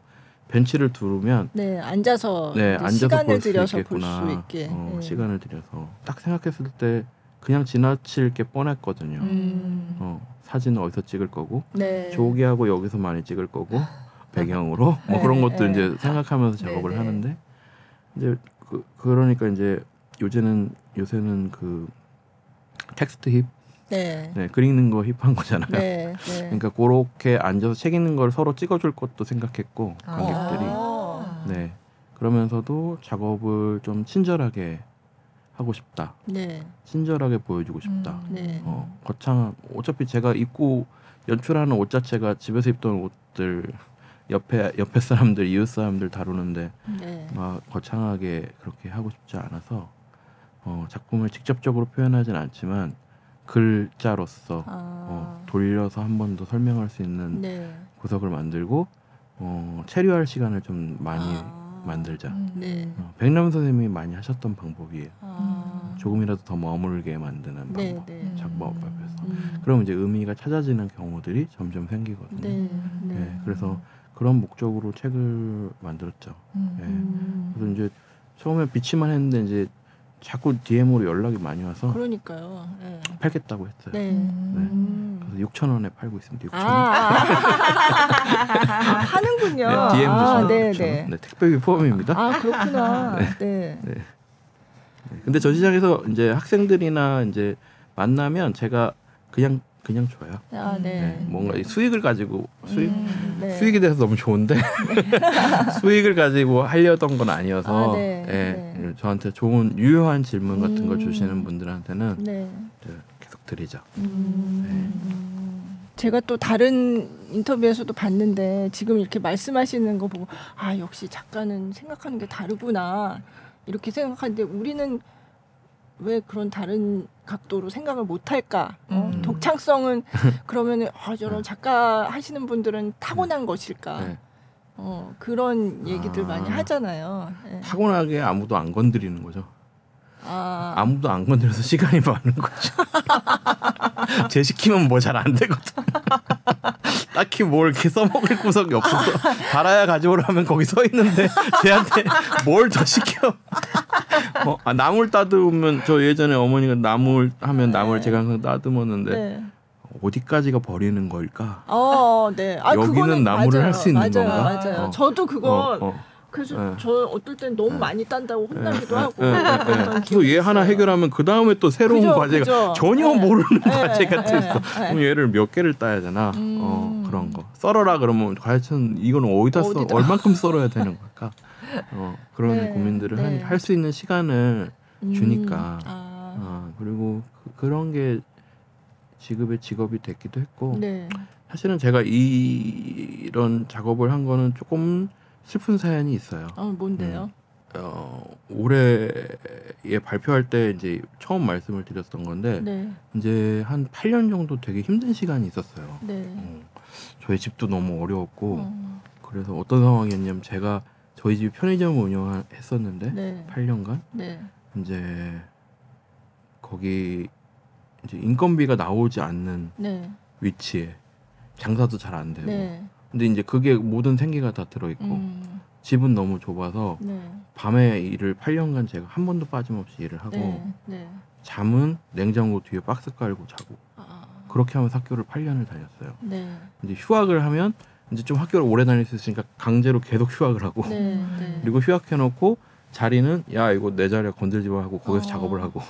벤치를 두르면 네, 앉아서 앉아서 시간을 볼 수 들여서 볼 있겠구나. 수 있게. 네. 시간을 들여서 딱 생각했을 때 그냥 지나칠 게 뻔했거든요. 사진은 어디서 찍을 거고 네. 조기하고 여기서 많이 찍을 거고 배경으로 뭐 그런 것도 네. 이제 생각하면서 작업을 네. 하는데 이제 그러니까 이제 요새는 그 텍스트 힙, 네. 네, 그리는 거 힙한 거잖아요. 네. 그러니까 그렇게 앉아서 책 읽는 걸 서로 찍어줄 것도 생각했고 관객들이. 네. 그러면서도 작업을 좀 친절하게 하고 싶다. 네. 친절하게 보여주고 싶다. 네. 거창한 어차피 제가 입고 연출하는 옷 자체가 집에서 입던 옷들 옆에 사람들 이웃 사람들 다루는데 네. 막 거창하게 그렇게 하고 싶지 않아서 작품을 직접적으로 표현하진 않지만 글자로서 돌려서 한 번 더 설명할 수 있는 네. 구석을 만들고 체류할 시간을 좀 많이 만들자. 네. 백남 선생님이 많이 하셨던 방법이에요. 아. 조금이라도 더 머물게 만드는 네, 방법. 네. 작법 앞에서. 그럼 이제 의미가 찾아지는 경우들이 점점 생기거든요. 네. 네, 그래서 그런 목적으로 책을 만들었죠. 네. 그래서 이제 처음에 비치만 했는데 이제 자꾸 DM으로 연락이 많이 와서 그러니까요. 네. 팔겠다고 했어요. 네. 그래서 6,000원에 팔고 있습니다. 6,000원. 하는군요. 네, DM도 아, 네, 네. 네, 택배비 포함입니다. 아, 그렇구나. 네. 네. 근데 저 시장에서 이제 학생들이나 이제 만나면 제가 그냥 줘요. 아, 네. 뭔가 수익을 가지고 네. 수익이 돼서 너무 좋은데 수익을 가지고 하려던 건 아니어서 네. 저한테 좋은 유효한 질문 같은 걸 주시는 분들한테는 네. 계속 드리죠. 제가 또 다른 인터뷰에서도 봤는데 지금 이렇게 말씀하시는 거 보고 아 역시 작가는 생각하는 게 다르구나 이렇게 생각하는데 우리는 왜 그런 다른 각도로 생각을 못할까? 독창성은 그러면 저런 작가 하시는 분들은 타고난 것일까? 네. 그런 얘기들 많이 하잖아요. 네. 타고나게 아무도 안 건드리는 거죠. 아무도 안 건드려서 시간이 많은 거죠. 제 시키면 뭐 잘 안 되거든. 딱히 뭘 이렇게 써먹을 구석이 없어서 달아야 가져오라 하면 거기 서 있는데 쟤한테 뭘 더 시켜. 나물 따듬으면 저 예전에 어머니가 나물 하면 나물 제가 항상 따듬었는데 어디까지가 버리는 걸까? 네. 여기는 나물을 할 수 있는 건가? 맞아요. 저도 그거 그래서 저 어떨 땐 너무 많이 딴다고 혼나기도 하고. 또 얘 하나 해결하면 그 다음에 또 새로운 과제가 전혀 모르는 과제가 또 있어. 그럼 얘를 몇 개를 따야 되나? 그런 거. 썰어라 그러면 과연 이거는 어디다 써? 얼만큼 썰어야 되는 걸까? 그런 고민들을 할 수 있는 시간을 주니까. 그리고 그런 게 지금의 직업이 됐기도 했고. 사실은 제가 이런 작업을 한 거는 조금 슬픈 사연이 있어요. 뭔데요? 올해에 발표할 때 이제 처음 말씀을 드렸던 건데 이제 한 8년 정도 되게 힘든 시간이 있었어요. 저희 집도 너무 어려웠고 그래서 어떤 상황이었냐면 제가 저희 집 편의점을 운영했었는데 8년간 이제 거기 이제 인건비가 나오지 않는 위치에 장사도 잘 안 되고 근데 이제 그게 모든 생계가 다 들어있고 집은 너무 좁아서 밤에 일을 8년간 제가 한 번도 빠짐없이 일을 하고 잠은 냉장고 뒤에 박스 깔고 자고 그렇게 하면서 학교를 8년을 다녔어요. 이제 휴학을 하면 이제 좀 학교를 오래 다닐 수 있으니까 강제로 계속 휴학을 하고 그리고 휴학해놓고 자리는 야 이거 내 자리야 건들지 마 하고 거기서 작업을 하고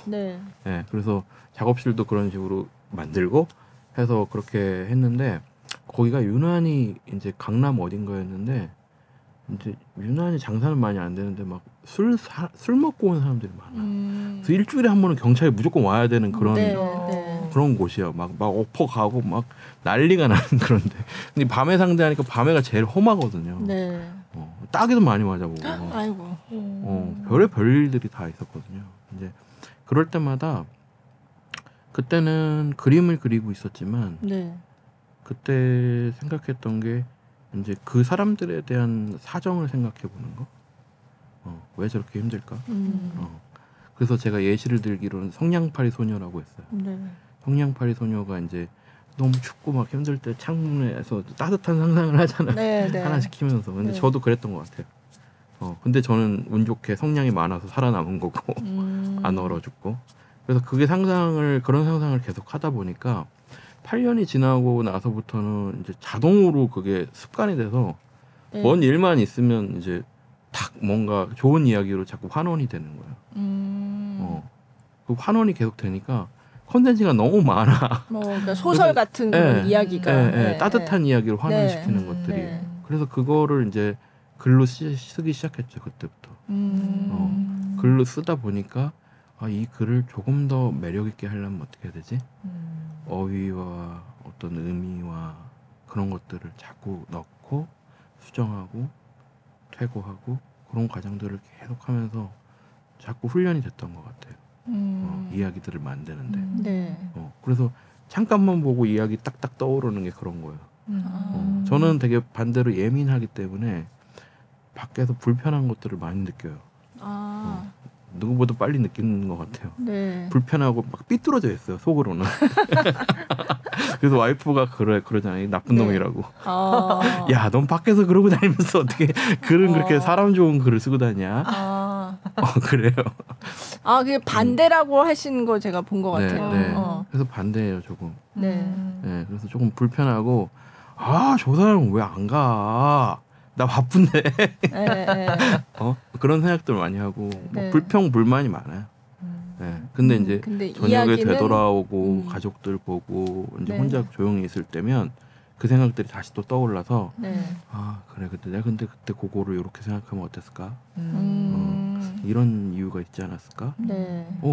그래서 작업실도 그런 식으로 만들고 해서 그렇게 했는데 거기가 유난히 이제 강남 어딘가였는데 이제 유난히 장사는 많이 안 되는데 막 술 먹고 오는 사람들이 많아. 그래서 일주일에 한 번은 경찰이 무조건 와야 되는 그런 곳이야. 막 엎어 가고 막 난리가 나는 그런데. 근데 밤에 상대하니까 밤에가 제일 험하거든요. 따기도 많이 맞아보고. 아이고. 별의 일들이 다 있었거든요. 이제 그럴 때마다 그때는 그림을 그리고 있었지만. 그때 생각했던 게 이제 그 사람들에 대한 사정을 생각해 보는 거. 왜 저렇게 힘들까? 그래서 제가 예시를 들기로는 성냥팔이 소녀라고 했어요. 성냥팔이 소녀가 이제 너무 춥고 막 힘들 때 창문에서 따뜻한 상상을 하잖아요. 하나씩 키면서. 근데 저도 그랬던 것 같아요. 근데 저는 운 좋게 성냥이 많아서 살아남은 거고 안 얼어 죽고. 그래서 그런 상상을 계속 하다 보니까 8년이 지나고 나서부터는 이제 자동으로 그게 습관이 돼서 뭔 일만 있으면 이제 딱 뭔가 좋은 이야기로 자꾸 환원이 되는 거예요. 그 환원이 계속 되니까 컨텐츠가 너무 많아. 그러니까 소설 같은 그런 이야기가 따뜻한 이야기로 환원시키는 것들이. 그래서 그거를 이제 글로 쓰기 시작했죠 그때부터. 글로 쓰다 보니까 이 글을 조금 더 매력 있게 하려면 어떻게 해야 되지? 어휘와 어떤 의미와 그런 것들을 자꾸 넣고 수정하고 퇴고하고 그런 과정들을 계속하면서 자꾸 훈련이 됐던 것 같아요. 이야기들을 만드는데. 그래서 잠깐만 보고 이야기 딱딱 떠오르는 게 그런 거예요. 저는 되게 반대로 예민하기 때문에 밖에서 불편한 것들을 많이 느껴요. 누구보다 빨리 느끼는 것 같아요. 불편하고 막 삐뚤어져 있어요 속으로는. 그래서 와이프가 그러잖아요. 나쁜 놈이라고. 야, 넌 밖에서 그러고 다니면서 어떻게 글은 그렇게 사람 좋은 글을 쓰고 다니냐? 그래요. 그게 반대라고 하신 거 제가 본 것 같아요. 네. 그래서 반대예요 조금. 그래서 조금 불편하고 저 사람은 왜 안 가? 나 바쁜데. 그런 생각들 많이 하고 불평 불만이 많아요. 근데 이제 저녁에 되돌아오고 가족들 보고 이제 혼자 조용히 있을 때면 그 생각들이 다시 또 떠올라서 그래 내가 그때 그거를 이렇게 생각하면 어땠을까? 이런 이유가 있지 않았을까?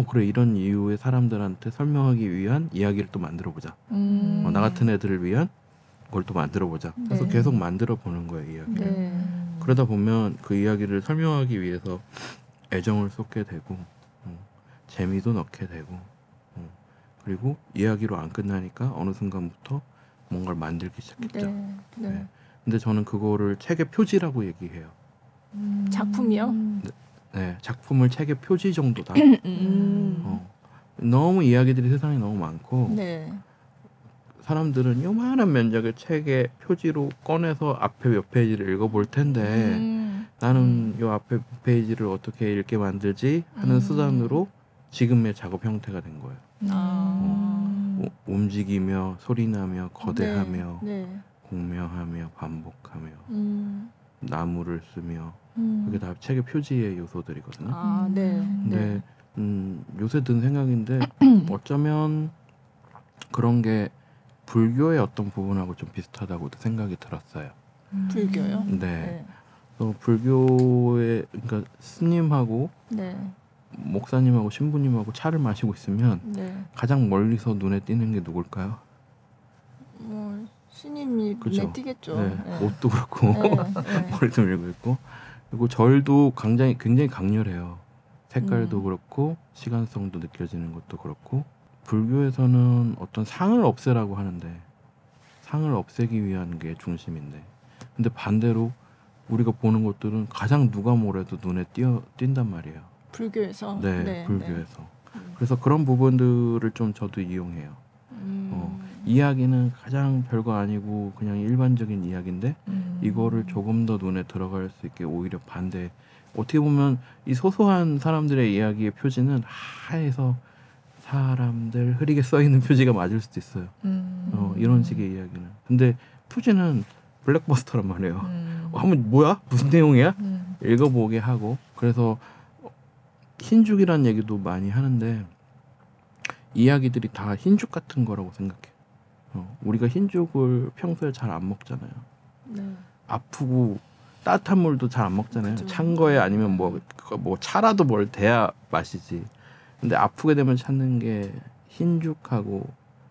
그래 이런 이유의 사람들한테 설명하기 위한 이야기를 또 만들어 보자. 나 같은 애들을 위한 그걸 또 만들어 보자. 그래서 계속 만들어 보는 거예요 이야기를. 그러다 보면 그 이야기를 설명하기 위해서 애정을 쏟게 되고 재미도 넣게 되고 그리고 이야기로 안 끝나니까 어느 순간부터 뭔가를 만들기 시작했죠. 근데 저는 그거를 책의 표지라고 얘기해요. 작품이요? 네, 작품을 책의 표지 정도다. 너무 이야기들이 세상에 너무 많고 사람들은 요만한 면적의 책의 표지로 꺼내서 앞에 몇 페이지를 읽어볼 텐데 나는 요 앞에 몇 페이지를 어떻게 읽게 만들지 하는 수단으로 지금의 작업 형태가 된 거예요. 움직이며 소리나며 거대하며 공명하며 반복하며 나무를 쓰며 그게 다 책의 표지의 요소들이거든요. 근데 요새 든 생각인데 어쩌면 그런 게 불교의 어떤 부분하고 좀 비슷하다고도 생각이 들었어요. 불교요? 네. 불교의 그러니까 스님하고 목사님하고 신부님하고 차를 마시고 있으면 가장 멀리서 눈에 띄는 게 누굴까요? 스님이 눈에 띄겠죠. 옷도 그렇고 머리도 밀고 있고 그리고 절도 굉장히 강렬해요. 색깔도 그렇고 시간성도 느껴지는 것도 그렇고 불교에서는 어떤 상을 없애라고 하는데 상을 없애기 위한 게 중심인데 근데 반대로 우리가 보는 것들은 가장 누가 뭐래도 눈에 띈단 말이에요. 불교에서? 불교에서. 그래서 그런 부분들을 좀 저도 이용해요. 이야기는 가장 별거 아니고 그냥 일반적인 이야기인데 이거를 조금 더 눈에 들어갈 수 있게 오히려 반대. 어떻게 보면 이 소소한 사람들의 이야기의 표지는 하에서 사람들 흐리게 써있는 표지가 맞을 수도 있어요. 이런 식의 이야기는. 근데 표지는 블랙버스터란 말이에요. 한번 뭐야? 무슨 내용이야? 읽어보게 하고 그래서 흰죽이라는 얘기도 많이 하는데 이야기들이 다 흰죽 같은 거라고 생각해. 우리가 흰죽을 평소에 잘 안 먹잖아요. 아프고 따뜻한 물도 잘 안 먹잖아요. 찬 거에 아니면 뭐 차라도 뭘 대야 마시지. 근데 아프게 되면 찾는 게 흰죽하고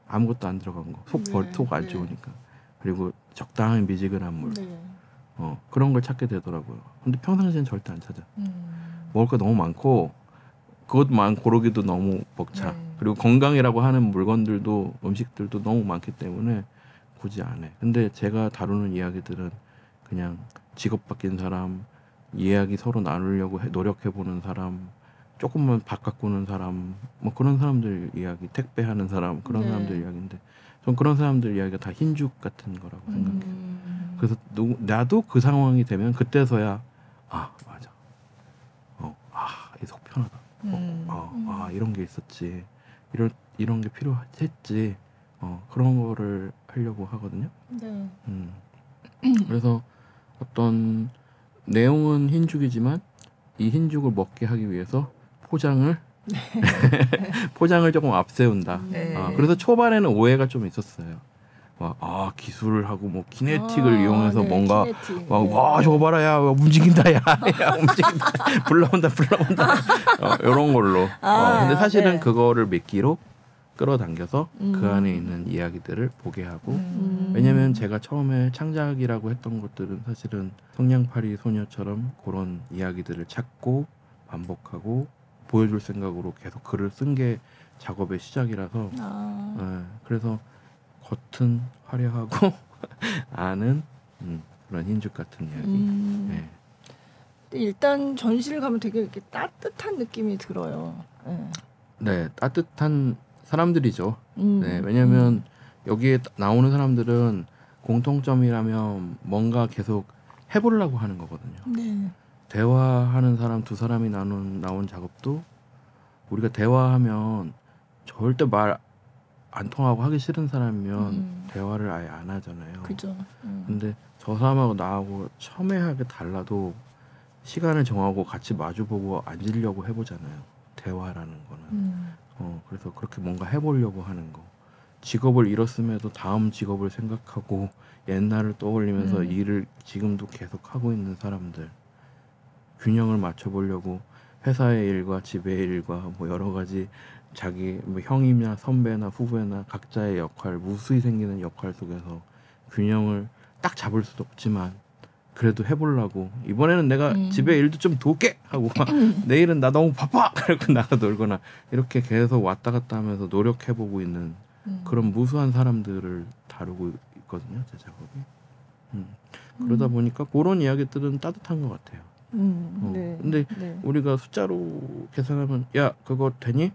아무것도 안 들어간 거. 속 안 좋으니까. 그리고 적당한 미지근한 물. 그런 걸 찾게 되더라고요. 근데 평상시엔 절대 안 찾아. 먹을 거 너무 많고 그것만 고르기도 너무 벅차. 그리고 건강이라고 하는 물건들도 음식들도 너무 많기 때문에 굳이 안 해. 근데 제가 다루는 이야기들은 그냥 직업 바뀐 사람, 이야기 서로 나누려고 노력해보는 사람, 조금만 바꿔꾸는 사람, 뭐 그런 사람들 이야기, 택배하는 사람, 그런 사람들 이야기인데 전 그런 사람들 이야기가 다 흰죽 같은 거라고 생각해요. 그래서 나도 그 상황이 되면 그때서야 맞아. 이 속 편하다. 이런 게 있었지. 이런 게 필요했지. 그런 거를 하려고 하거든요. 그래서 어떤 내용은 흰죽이지만 이 흰죽을 먹게 하기 위해서 포장을 포장을 조금 앞세운다. 네. 그래서 초반에는 오해가 좀 있었어요. 기술을 하고 뭐 키네틱을 이용해서 네, 뭔가 키네틱. 와 저거 봐라 야 움직인다 야 움직인다 불러온다 이런 걸로. 근데 사실은 네. 그거를 미끼로 끌어당겨서 그 안에 있는 이야기들을 보게 하고 왜냐면 제가 처음에 창작이라고 했던 것들은 사실은 성냥팔이 소녀처럼 그런 이야기들을 찾고 반복하고 보여줄 생각으로 계속 글을 쓴 게 작업의 시작이라서 그래서 겉은 화려하고 안은 그런 흰죽 같은 이야기. 네. 일단 전시를 가면 되게 이렇게 따뜻한 느낌이 들어요. 네, 따뜻한 사람들이죠. 네, 왜냐하면 여기에 나오는 사람들은 공통점이라면 뭔가 계속 해보려고 하는 거거든요. 네. 대화하는 사람 두 사람이 나온 작업도 우리가 대화하면 절대 말 안 통하고 하기 싫은 사람이면 대화를 아예 안 하잖아요. 그죠. 근데 저 사람하고 나하고 첨예하게 달라도 시간을 정하고 같이 마주보고 앉으려고 해보잖아요. 대화라는 거는. 그래서 그렇게 뭔가 해보려고 하는 거. 직업을 잃었음에도 다음 직업을 생각하고 옛날을 떠올리면서 일을 지금도 계속 하고 있는 사람들. 균형을 맞춰보려고 회사의 일과 집의 일과 뭐 여러 가지 자기 뭐 형이나 선배나 후배나 각자의 역할, 무수히 생기는 역할 속에서 균형을 딱 잡을 수도 없지만 그래도 해보려고 이번에는 내가 집에 일도 좀 도울게 하고 내일은 나 너무 바빠 그러고 나가 놀거나 이렇게 계속 왔다 갔다 하면서 노력해보고 있는 그런 무수한 사람들을 다루고 있거든요, 제 작업이. 그러다 보니까 그런 이야기들은 따뜻한 것 같아요. 네. 근데 네. 우리가 숫자로 계산하면 야 그거 되니?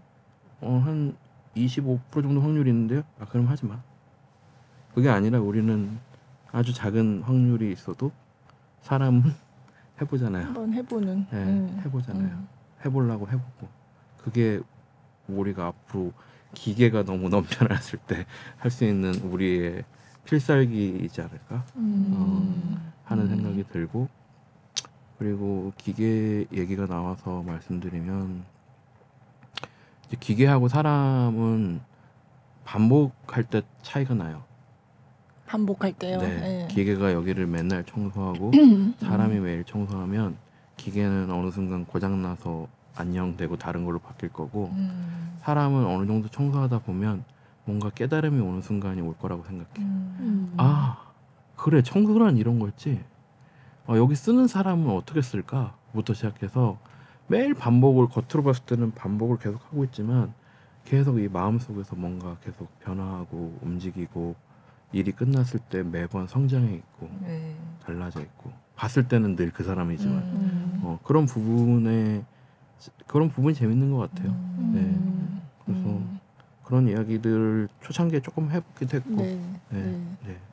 한 25% 정도 확률이 있는데요. 그럼 하지 마. 그게 아니라 우리는 아주 작은 확률이 있어도 사람은 해보잖아요. 한번 해보는. 네, 해보잖아요. 해보려고 해보고 그게 우리가 앞으로 기계가 너무 넘쳐났을 때 할 수 있는 우리의 필살기이지 않을까 하는 생각이 들고 그리고 기계 얘기가 나와서 말씀드리면 이제 기계하고 사람은 반복할 때 차이가 나요. 반복할 때요. 네, 기계가 여기를 맨날 청소하고 사람이 매일 청소하면 기계는 어느 순간 고장나서 안녕되고 다른 걸로 바뀔 거고 사람은 어느 정도 청소하다 보면 뭔가 깨달음이 오는 순간이 올 거라고 생각해요. 그래 청소란 이런 거였지. 여기 쓰는 사람은 어떻게 쓸까부터 시작해서 매일 반복을 겉으로 봤을 때는 반복을 계속 하고 있지만 계속 이 마음속에서 뭔가 계속 변화하고 움직이고 일이 끝났을 때 매번 성장해 있고 달라져 있고 봤을 때는 늘 그 사람이지만 그런 부분이 재밌는 것 같아요. 네. 그래서 그런 이야기들 초창기에 조금 해보기도 했고. 네.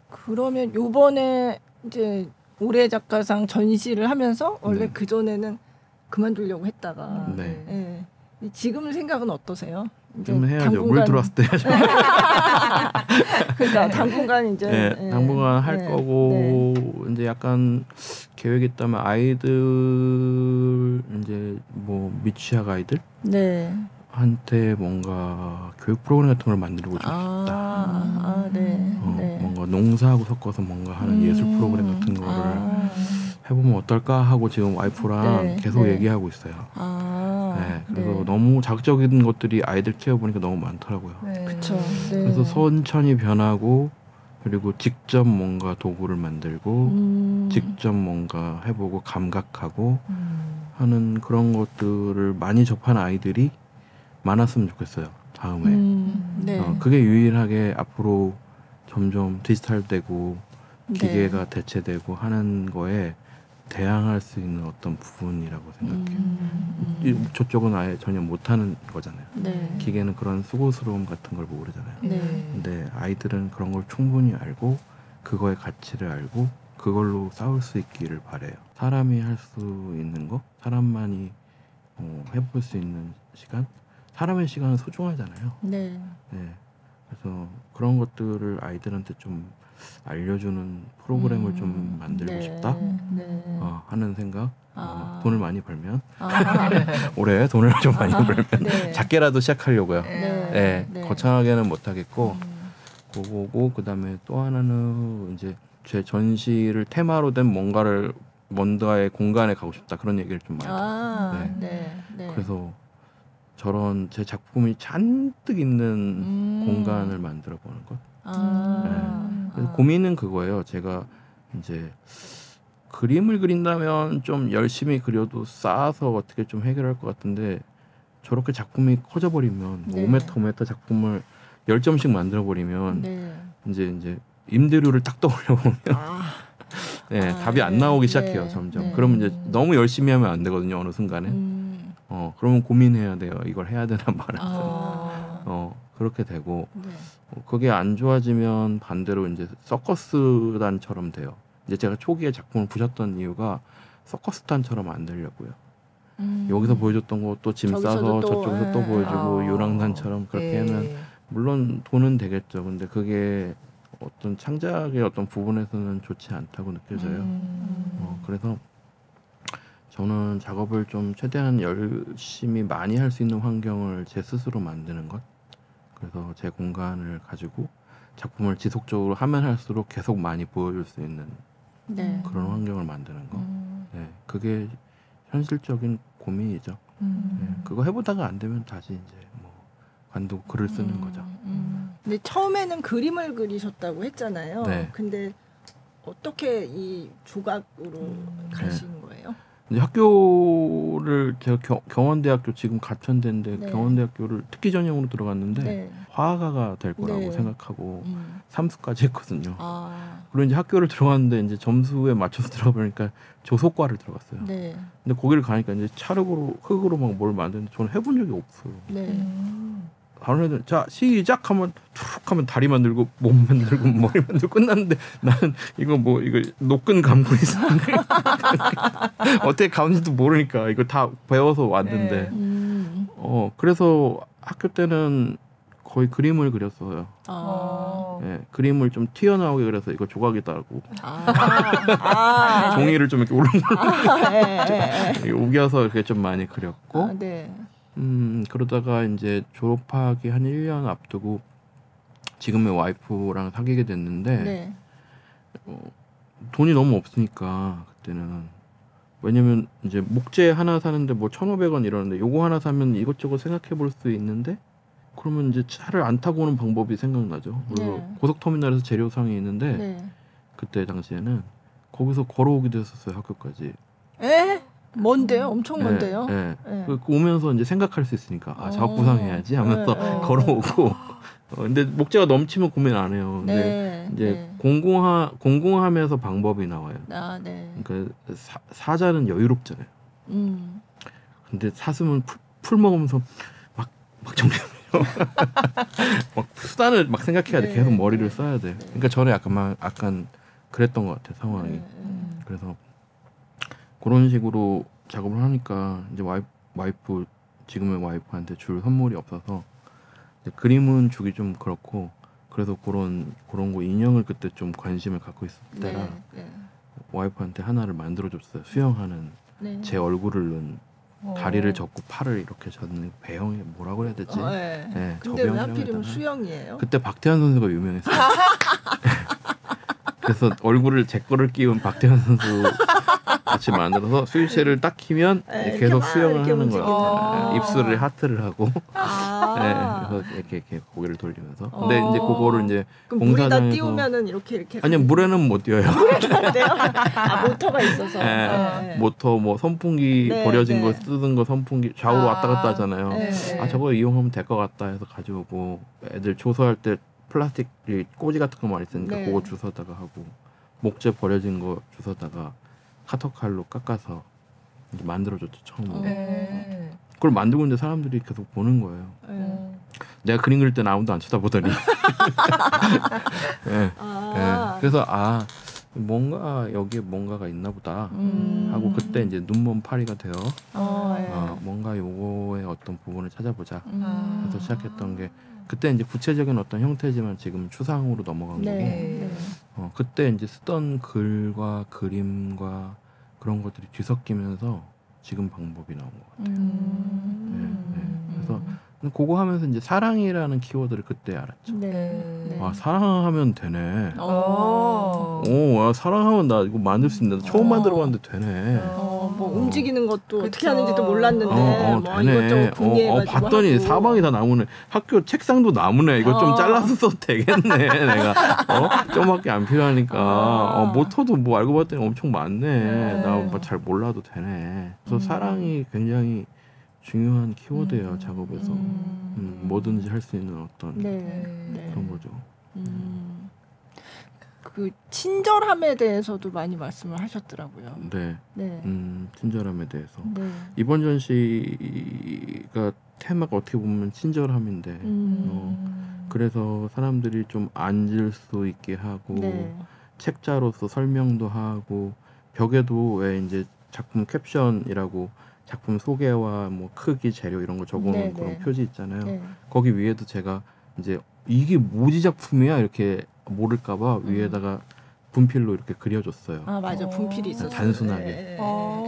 그러면 요번에 이제 올해 작가상 전시를 하면서 원래 그 전에는 그만두려고 했다가 지금 생각은 어떠세요? 지금 해야죠. 물 들어왔을 때 해야죠. 그러니까 당분간 이제 당분간 할 거고 이제 약간 계획이 있다면 아이들 이제 뭐 미취학 아이들 한테 뭔가 교육 프로그램 같은 걸 만들고 싶다. 뭔가 농사하고 섞어서 뭔가 하는 예술 프로그램 같은 거를 해보면 어떨까 하고 지금 와이프랑 계속 얘기하고 있어요. 그래서 너무 자극적인 것들이 아이들 키워보니까 너무 많더라고요. 그렇죠. 그래서 천천히 변하고 그리고 직접 뭔가 도구를 만들고 직접 뭔가 해보고 감각하고 하는 그런 것들을 많이 접한 아이들이 많았으면 좋겠어요. 다음에. 그게 유일하게 앞으로 점점 디지털되고 기계가 대체되고 하는 거에 대항할 수 있는 어떤 부분이라고 생각해요. 저쪽은 아예 전혀 못하는 거잖아요. 기계는 그런 수고스러움 같은 걸 모르잖아요. 근데 아이들은 그런 걸 충분히 알고 그거의 가치를 알고 그걸로 싸울 수 있기를 바래요. 사람이 할 수 있는 거, 사람만이 해볼 수 있는 시간, 사람의 시간은 소중하잖아요. 그래서 그런 것들을 아이들한테 좀 알려주는 프로그램을 좀 만들고 싶다 하는 생각. 돈을 많이 벌면 아. 올해 돈을 좀 많이 벌면 네. 작게라도 시작하려고요. 네. 네. 거창하게는 못 하겠고 그거고 그다음에 또 하나는 이제 제 전시를 테마로 된 뭔가의 공간에 가고 싶다 그런 얘기를 좀 많이 아, 네. 네. 그래서 저런 제 작품이 잔뜩 있는 공간을 만들어 보는 것. 그래서 고민은 그거예요. 제가 이제 그림을 그린다면 좀 열심히 그려도 쌓아서 어떻게 좀 해결할 것 같은데 저렇게 작품이 커져버리면 네. 5m 작품을 10점씩 만들어버리면 네. 이제 임대료를 딱 떠올려보면 네, 답이 안 나오기 시작해요. 점점. 네. 그러면 이제 너무 열심히 하면 안 되거든요. 어느 순간에. 그러면 고민해야 돼요. 이걸 해야 되나 말아야 그렇게 되고 네. 그게 안 좋아지면 반대로 이제 서커스단처럼 돼요. 이제 제가 초기에 작품을 부셨던 이유가 서커스단처럼 안 되려고요. 여기서 보여줬던 거 또 짐 싸서 저쪽에서 또 보여주고 유랑단처럼 그렇게 하면 물론 돈은 되겠죠. 근데 그게 어떤 창작의 어떤 부분에서는 좋지 않다고 느껴져요. 그래서 저는 작업을 좀 최대한 열심히 많이 할 수 있는 환경을 제 스스로 만드는 것. 그래서 제 공간을 가지고 작품을 지속적으로 하면 할수록 계속 많이 보여줄 수 있는 네. 그런 환경을 만드는 거. 네, 그게 현실적인 고민이죠. 네, 그거 해보다가 안 되면 다시 이제 뭐 관두고 글을 쓰는 거죠. 근데 처음에는 그림을 그리셨다고 했잖아요. 네. 근데 어떻게 이 조각으로 가신 거예요? 이제 학교를 제가 경원대학교 지금 가천대인데 네. 경원대학교를 특기 전형으로 들어갔는데 네. 화가가 될 거라고 네. 생각하고 삼수까지 했거든요. 아, 그리고 이제 학교를 들어갔는데 이제 점수에 맞춰서 들어가보니까 조속과를 들어갔어요. 네. 근데 거기를 가니까 이제 흙으로 막 뭘 만드는데 저는 해본 적이 없어요. 네. 다른 애들 자 시작하면 툭 하면 다리 만들고 몸 만들고 머리 만들고 끝났는데 나는 이거 노끈 감고 있었는데 어떻게 가는지도 모르니까 이거 다 배워서 왔는데 그래서 학교 때는 거의 그림을 그렸어요. 예, 그림을 좀 튀어나오게 그려서 이거 조각이다고 종이를 좀 이렇게 울렁울렁 우겨서 이렇게 좀 많이 그렸고 네. 그러다가 이제 졸업하기 한 1년 앞두고 지금의 와이프랑 사귀게 됐는데 네. 돈이 너무 없으니까 그때는 왜냐면 이제 목재 하나 사는데 뭐 1,500원 이러는데 요거 하나 사면 이것저것 생각해 볼 수 있는데 그러면 이제 차를 안 타고 오는 방법이 생각나죠. 그래서 네. 고속터미널에서 재료상이 있는데 네. 그때 당시에는 거기서 걸어오기도 했었어요. 학교까지. 에? 먼데요? 엄청 먼데요? 네. 네. 그 오면서 이제 생각할 수 있으니까 작업 구상해야지 하면서 걸어오고 근데 목재가 넘치면 고민 안 해요. 근데 이제 공공함에서 방법이 나와요. 네. 그러니까 사자는 여유롭잖아요. 근데 사슴은 풀 먹으면서 막 정리해요. 막 수단을 막 생각해야 돼. 계속 머리를 써야 돼. 그러니까 저는 약간 그랬던 것 같아요. 상황이. 그래서 그런 식으로 작업을 하니까 이제 와이프 지금의 와이프한테 줄 선물이 없어서 그림은 주기 좀 그렇고 그래서 그런 거 인형을 그때 좀 관심을 갖고 있을 때라 와이프한테 하나를 만들어줬어요. 수영하는 제 얼굴을 넣은 다리를 접고 팔을 이렇게 젓는 배영이 뭐라고 해야 되지? 네, 근데 왜 하필이면 되나? 수영이에요? 그때 박태환 선수가 유명했어요. 그래서 얼굴을 제 거를 끼운 박태환 선수 같이 만들어서 스위치를 딱 키면 계속 수영을 하는 거예요. 입술을 하트를 하고 그래서 이렇게 고개를 돌리면서 근데 이제 그거를 이제 그럼 공사장에서 물에다 띄우면은 이렇게 아니요 물에는 못 띄워요. 모터가 있어서 모터 뭐 선풍기 버려진 거 쓰던 거 선풍기 좌우로 왔다 갔다 하잖아요. 저거 이용하면 될 것 같다 해서 가져오고 애들 조서할 때 플라스틱 꼬지 같은 거 많이 쓰니까 그거 주워다가 하고 목재 버려진 거 주워다가 카터칼로 깎아서 이제 만들어줬죠 처음으로. 그걸 만들고 있는데 사람들이 계속 보는 거예요. 내가 그림 그릴 때는 아무도 안 쳐다보더니. 그래서 뭔가 여기에 뭔가가 있나 보다 하고 그때 이제 눈먼 파리가 되어 뭔가 요거의 어떤 부분을 찾아보자 해서 시작했던 게 그때 이제 구체적인 어떤 형태지만 지금 추상으로 넘어간 거고 그때 이제 쓰던 글과 그림과 그런 것들이 뒤섞이면서 지금 방법이 나온 것 같아요. 그래서 그거 하면서 이제 사랑이라는 키워드를 그때 알았죠. 네. 아, 사랑하면 되네. 사랑하면 나 이거 만들 수 있는데 처음 만들어봤는데 되네. 뭐 움직이는 것도 그쵸. 어떻게 하는지도 몰랐는데 뭐 되네. 이것저것 궁리해가지고 봤더니 하고. 사방이 다 나무네. 학교 책상도 나무네. 이거 좀 잘라서 써도 되겠네. 내가 좀밖에 안 필요하니까 모터도 뭐 알고 봤더니 엄청 많네. 나 뭐 잘 몰라도 되네. 그래서 사랑이 굉장히 중요한 키워드예요. 작업에서. 뭐든지 할 수 있는 어떤 그런 거죠. 그 친절함에 대해서도 많이 말씀을 하셨더라고요. 네. 친절함에 대해서. 네. 이번 전시가 테마가 어떻게 보면 친절함인데 그래서 사람들이 좀 앉을 수 있게 하고 책자로서 설명도 하고 벽에도 왜 이제 작품 캡션이라고 작품 소개와 뭐 크기, 재료 이런 거 적어놓은 그런 표지 있잖아요. 거기 위에도 제가 이제 이게 뭐지 작품이야 이렇게 모를까봐 위에다가 분필로 이렇게 그려줬어요. 아 맞아, 분필이 있었어요. 단순하게,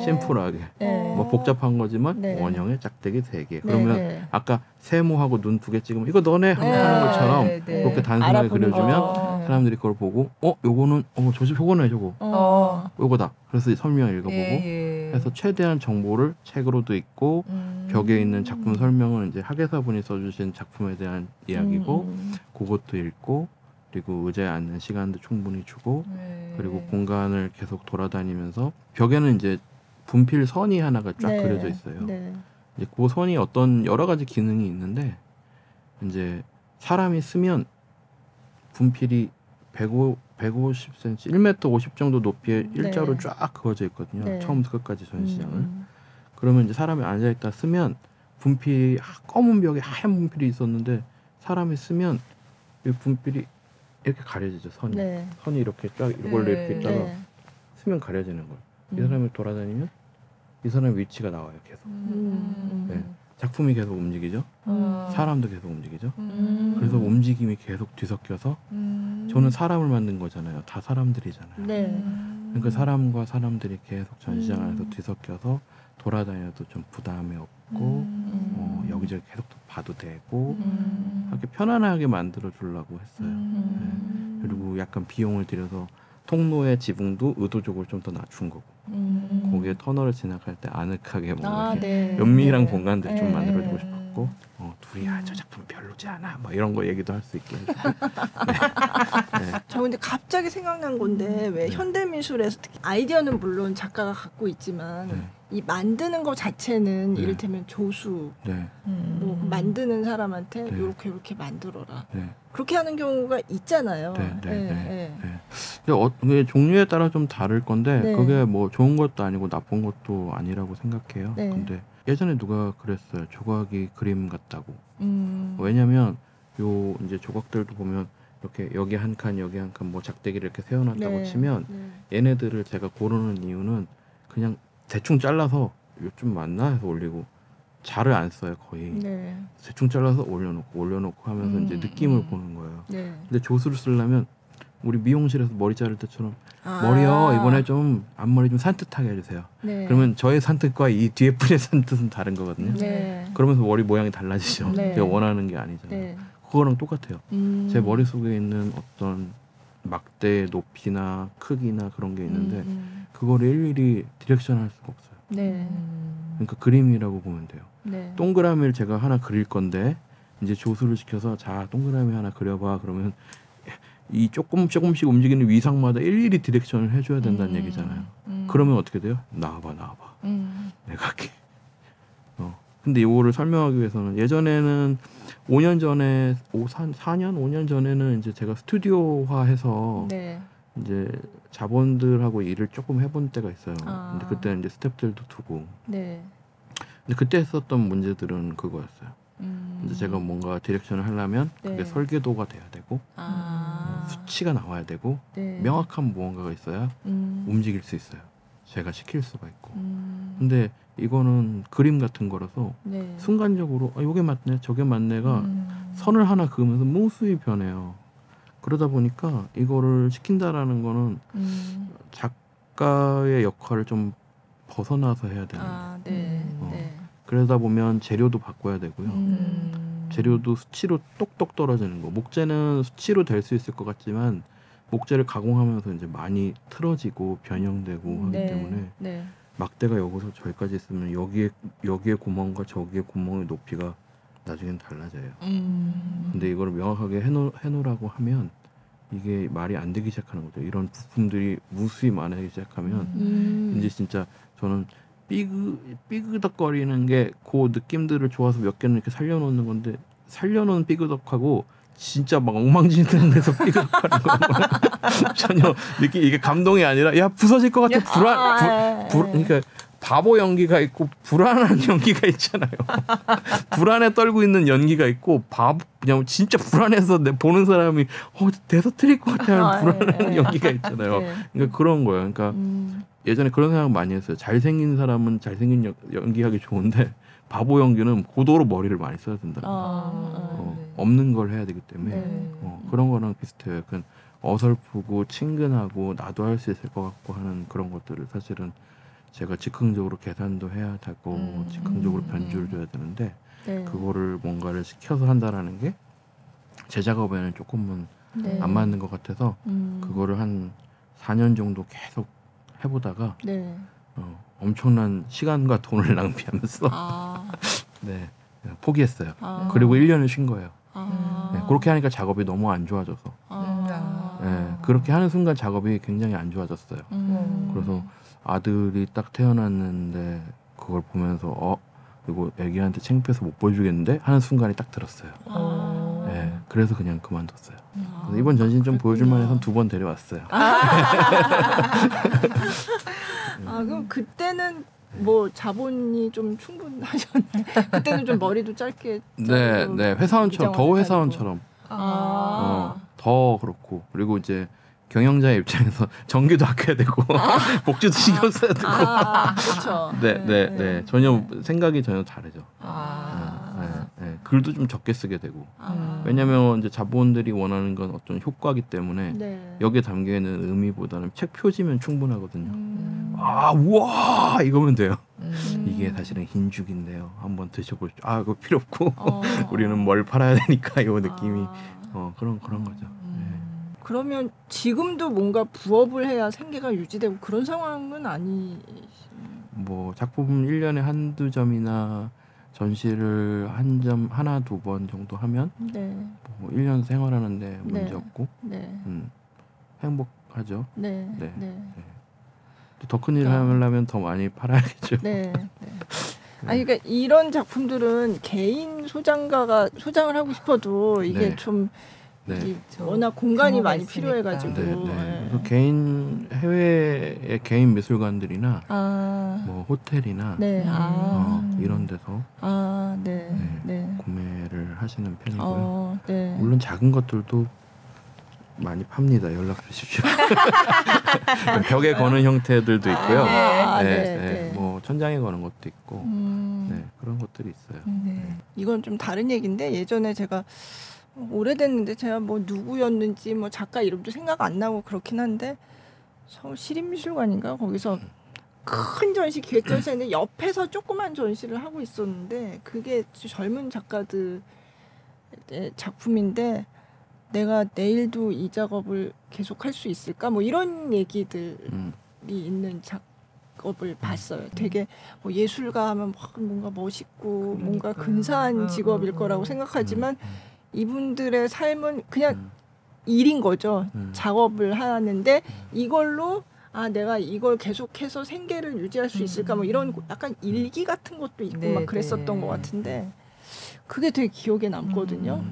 심플하게, 뭐 복잡한 거지만 원형의 짝대기 3개. 그러면 아까 세모하고 눈 2개 찍으면 이거 너네 하는 것처럼 그렇게 단순하게 그려주면 사람들이 그걸 보고 요거는 저거네 저거. 요거다. 그래서 설명 읽어보고 해서 최대한 정보를 책으로도 있고 벽에 있는 작품 설명은 이제 학예사분이 써주신 작품에 대한 이야기고 그것도 읽고 그리고 의자에 앉는 시간도 충분히 주고 그리고 공간을 계속 돌아다니면서 벽에는 이제 분필 선이 하나가 쫙 그려져 있어요. 이제 그 선이 어떤 여러 가지 기능이 있는데 이제 사람이 쓰면 분필이 150cm, 1m 50 정도 높이의 일자로 쫙 그어져 있거든요. 처음부터 끝까지 전시장을. 그러면 이제 사람이 앉아있다 쓰면 분필이 검은 벽에 하얀 분필이 있었는데 사람이 쓰면 이 분필이 이렇게 가려지죠. 선이 이렇게 쫙 이걸로 이렇게 있다가 쓰면 가려지는 거예요. 이 사람이 돌아다니면 이 사람의 위치가 나와요. 계속. 작품이 계속 움직이죠. 사람도 계속 움직이죠. 그래서 움직임이 계속 뒤섞여서 저는 사람을 만든 거잖아요. 다 사람들이잖아요. 그러니까 사람과 사람들이 계속 전시장 안에서 뒤섞여서 돌아다녀도 좀 부담이 없고 여기저기 계속 봐도 되고 이렇게 편안하게 만들어 주려고 했어요. 그리고 약간 비용을 들여서 통로의 지붕도 의도적으로 좀 더 낮춘 거고 거기에 터널을 지나갈 때 아늑하게 뭔가 은밀한 공간들 좀 만들어주고 싶었고 둘이 저 작품 별로지 않아 뭐 이런 거 얘기도 할 수 있게 해주고 저 근데 갑자기 생각난 건데 왜 현대미술에서 특히 아이디어는 물론 작가가 갖고 있지만 이 만드는 것 자체는 이를테면 조수 뭐 만드는 사람한테 이렇게 만들어라 그렇게 하는 경우가 있잖아요. 그게 종류에 따라 좀 다를 건데 그게 뭐 좋은 것도 아니고 나쁜 것도 아니라고 생각해요. 근데 예전에 누가 그랬어요. 조각이 그림 같다고. 왜냐면 요 이제 조각들도 보면 이렇게 여기 한 칸 여기 한 칸 뭐 작대기를 이렇게 세워놨다고 치면 얘네들을 제가 고르는 이유는 그냥 대충 잘라서 이거 좀 맞나 해서 올리고 잘을 안 써요 거의. 대충 잘라서 올려놓고 하면서 이제 느낌을 보는 거예요. 근데 조수를 쓰려면 우리 미용실에서 머리 자를 때처럼 머리요 이번에 좀 앞머리 좀 산뜻하게 해주세요. 그러면 저의 산뜻과 이 뒤에 분의 산뜻은 다른 거거든요. 그러면서 머리 모양이 달라지죠. 제가 원하는 게 아니잖아요. 그거랑 똑같아요. 제 머릿속에 있는 어떤 막대의 높이나 크기나 그런 게 있는데 그거를 일일이 디렉션할 수가 없어요. 그러니까 그림이라고 보면 돼요. 동그라미를 제가 하나 그릴 건데 이제 조수를 시켜서 자 동그라미 하나 그려봐 그러면 이 조금씩 움직이는 위상마다 일일이 디렉션을 해줘야 된다는 얘기잖아요. 그러면 어떻게 돼요? 나와봐 내가 할게. 근데 이거를 설명하기 위해서는 예전에는 5년 전에 4년 5년 전에는 이제 제가 스튜디오화해서 이제 자본들하고 일을 조금 해본 때가 있어요. 근데 그때는 이제 스태프들도 두고. 근데 그때 했었던 문제들은 그거였어요. 이제 제가 뭔가 디렉션을 하려면 그게 설계도가 돼야 되고 수치가 나와야 되고 명확한 무언가가 있어야 움직일 수 있어요. 제가 시킬 수가 있고. 근데 이거는 그림 같은 거라서 순간적으로 요게 맞네 저게 맞네가 선을 하나 그으면서 무수히 변해요. 그러다 보니까 이거를 시킨다라는 거는 작가의 역할을 좀 벗어나서 해야 되는. 네. 그러다 보면 재료도 바꿔야 되고요. 재료도 수치로 똑똑 떨어지는 거. 목재는 수치로 될 수 있을 것 같지만 목재를 가공하면서 이제 많이 틀어지고 변형되고 하기 때문에 막대가 여기서 저기까지 있으면 여기에 구멍과 저기에 구멍의 높이가 나중엔 달라져요. 근데 이걸 명확하게 해놓으라고 하면 이게 말이 안 되기 시작하는 거죠. 이런 부품들이 무수히 많아지기 시작하면 이제 진짜 저는 삐그덕거리는 게 그 느낌들을 좋아서 몇 개는 이렇게 살려놓는 건데 살려놓은 삐그덕하고 진짜 막 엉망진창돼서 삐그덕하는 거 전혀 이게 감동이 아니라 야 부서질 것 같아 그러니까 바보 연기가 있고 불안한 연기가 있잖아요. 불안에 떨고 있는 연기가 있고 그냥 진짜 불안해서 보는 사람이 대서틀릴 것 같아요. 불안한 연기가 있잖아요. 그러니까 그런 거예요. 그러니까 예전에 그런 생각 많이 했어요. 잘생긴 사람은 잘생긴 연기하기 좋은데 바보 연기는 고도로 머리를 많이 써야 된다. 없는 걸 해야 되기 때문에 그런 거랑 비슷해요. 그냥 어설프고 친근하고 나도 할 수 있을 것 같고 하는 그런 것들을 사실은 제가 즉흥적으로 계산도 해야 되고 즉흥적으로 변주를 줘야 되는데 그거를 뭔가를 시켜서 한다라는 게 제 작업에는 조금은 안 맞는 것 같아서 그거를 한 4년 정도 계속 해보다가 엄청난 시간과 돈을 낭비하면서 포기했어요. 그리고 1년을 쉰 거예요. 그렇게 하니까 작업이 너무 안 좋아져서 그렇게 하는 순간 작업이 굉장히 안 좋아졌어요. 그래서 아들이 딱 태어났는데 그걸 보면서 이거 애기한테 창피해서 못 보여주겠는데 하는 순간이 딱 들었어요. 그래서 그냥 그만뒀어요. 그래서 이번 전신 좀 보여줄만 해서 2번 데려왔어요. 그럼 그때는 뭐 자본이 좀 충분하셨나요? 그때는 좀 머리도 짧게 네 회사원처럼 더 회사원처럼 더 그렇고 그리고 이제 경영자의 입장에서 전기도 아껴야 되고 복지도 신경 써야 되고 그렇죠. 네 전혀 생각이 전혀 다르죠. 글도 좀 적게 쓰게 되고 왜냐하면 이제 자본들이 원하는 건 어떤 효과기 때문에 여기에 담겨 있는 의미보다는 책 표지면 충분하거든요. 우와 이거면 돼요. 이게 사실은 흰죽인데요. 한번 드셔보시죠. 그거 필요 없고 우리는 뭘 팔아야 되니까 이 느낌이 그런 거죠. 그러면 지금도 뭔가 부업을 해야 생계가 유지되고 그런 상황은 아니. 뭐 작품 1년에 한두 점이나 전시를 하나 두 번 정도 하면 뭐 1년 생활하는데 문제 없고 행복하죠. 더 큰 일을 하려면 더 많이 팔아야겠죠. 그러니까 이런 작품들은 개인 소장가가 소장을 하고 싶어도 이게 좀 워낙 공간이 많이 필요해가지고 그래서 해외의 개인 미술관들이나 뭐 호텔이나 이런 데서 구매를 하시는 편이고요. 물론 작은 것들도 많이 팝니다. 연락 주십시오. 벽에 거는 형태들도 있고요. 뭐 천장에 거는 것도 있고 그런 것들이 있어요. 이건 좀 다른 얘기인데 예전에 제가 오래됐는데 제가 뭐 누구였는지 뭐 작가 이름도 생각 안 나고 그렇긴 한데 서울 시립미술관인가 거기서 큰 전시 기획 전시했는데 옆에서 조그만 전시를 하고 있었는데 그게 젊은 작가들의 작품인데 내가 내일도 이 작업을 계속 할 수 있을까 뭐 이런 얘기들이 있는 작업을 봤어요. 되게 뭐 예술가 하면 뭔가 멋있고 뭔가 근사한 직업일 거라고 생각하지만 이분들의 삶은 그냥 일인 거죠. 작업을 하는데 이걸로 내가 이걸 계속해서 생계를 유지할 수 있을까 뭐 이런 약간 일기 같은 것도 있고 막 그랬었던 것 같은데 그게 되게 기억에 남거든요.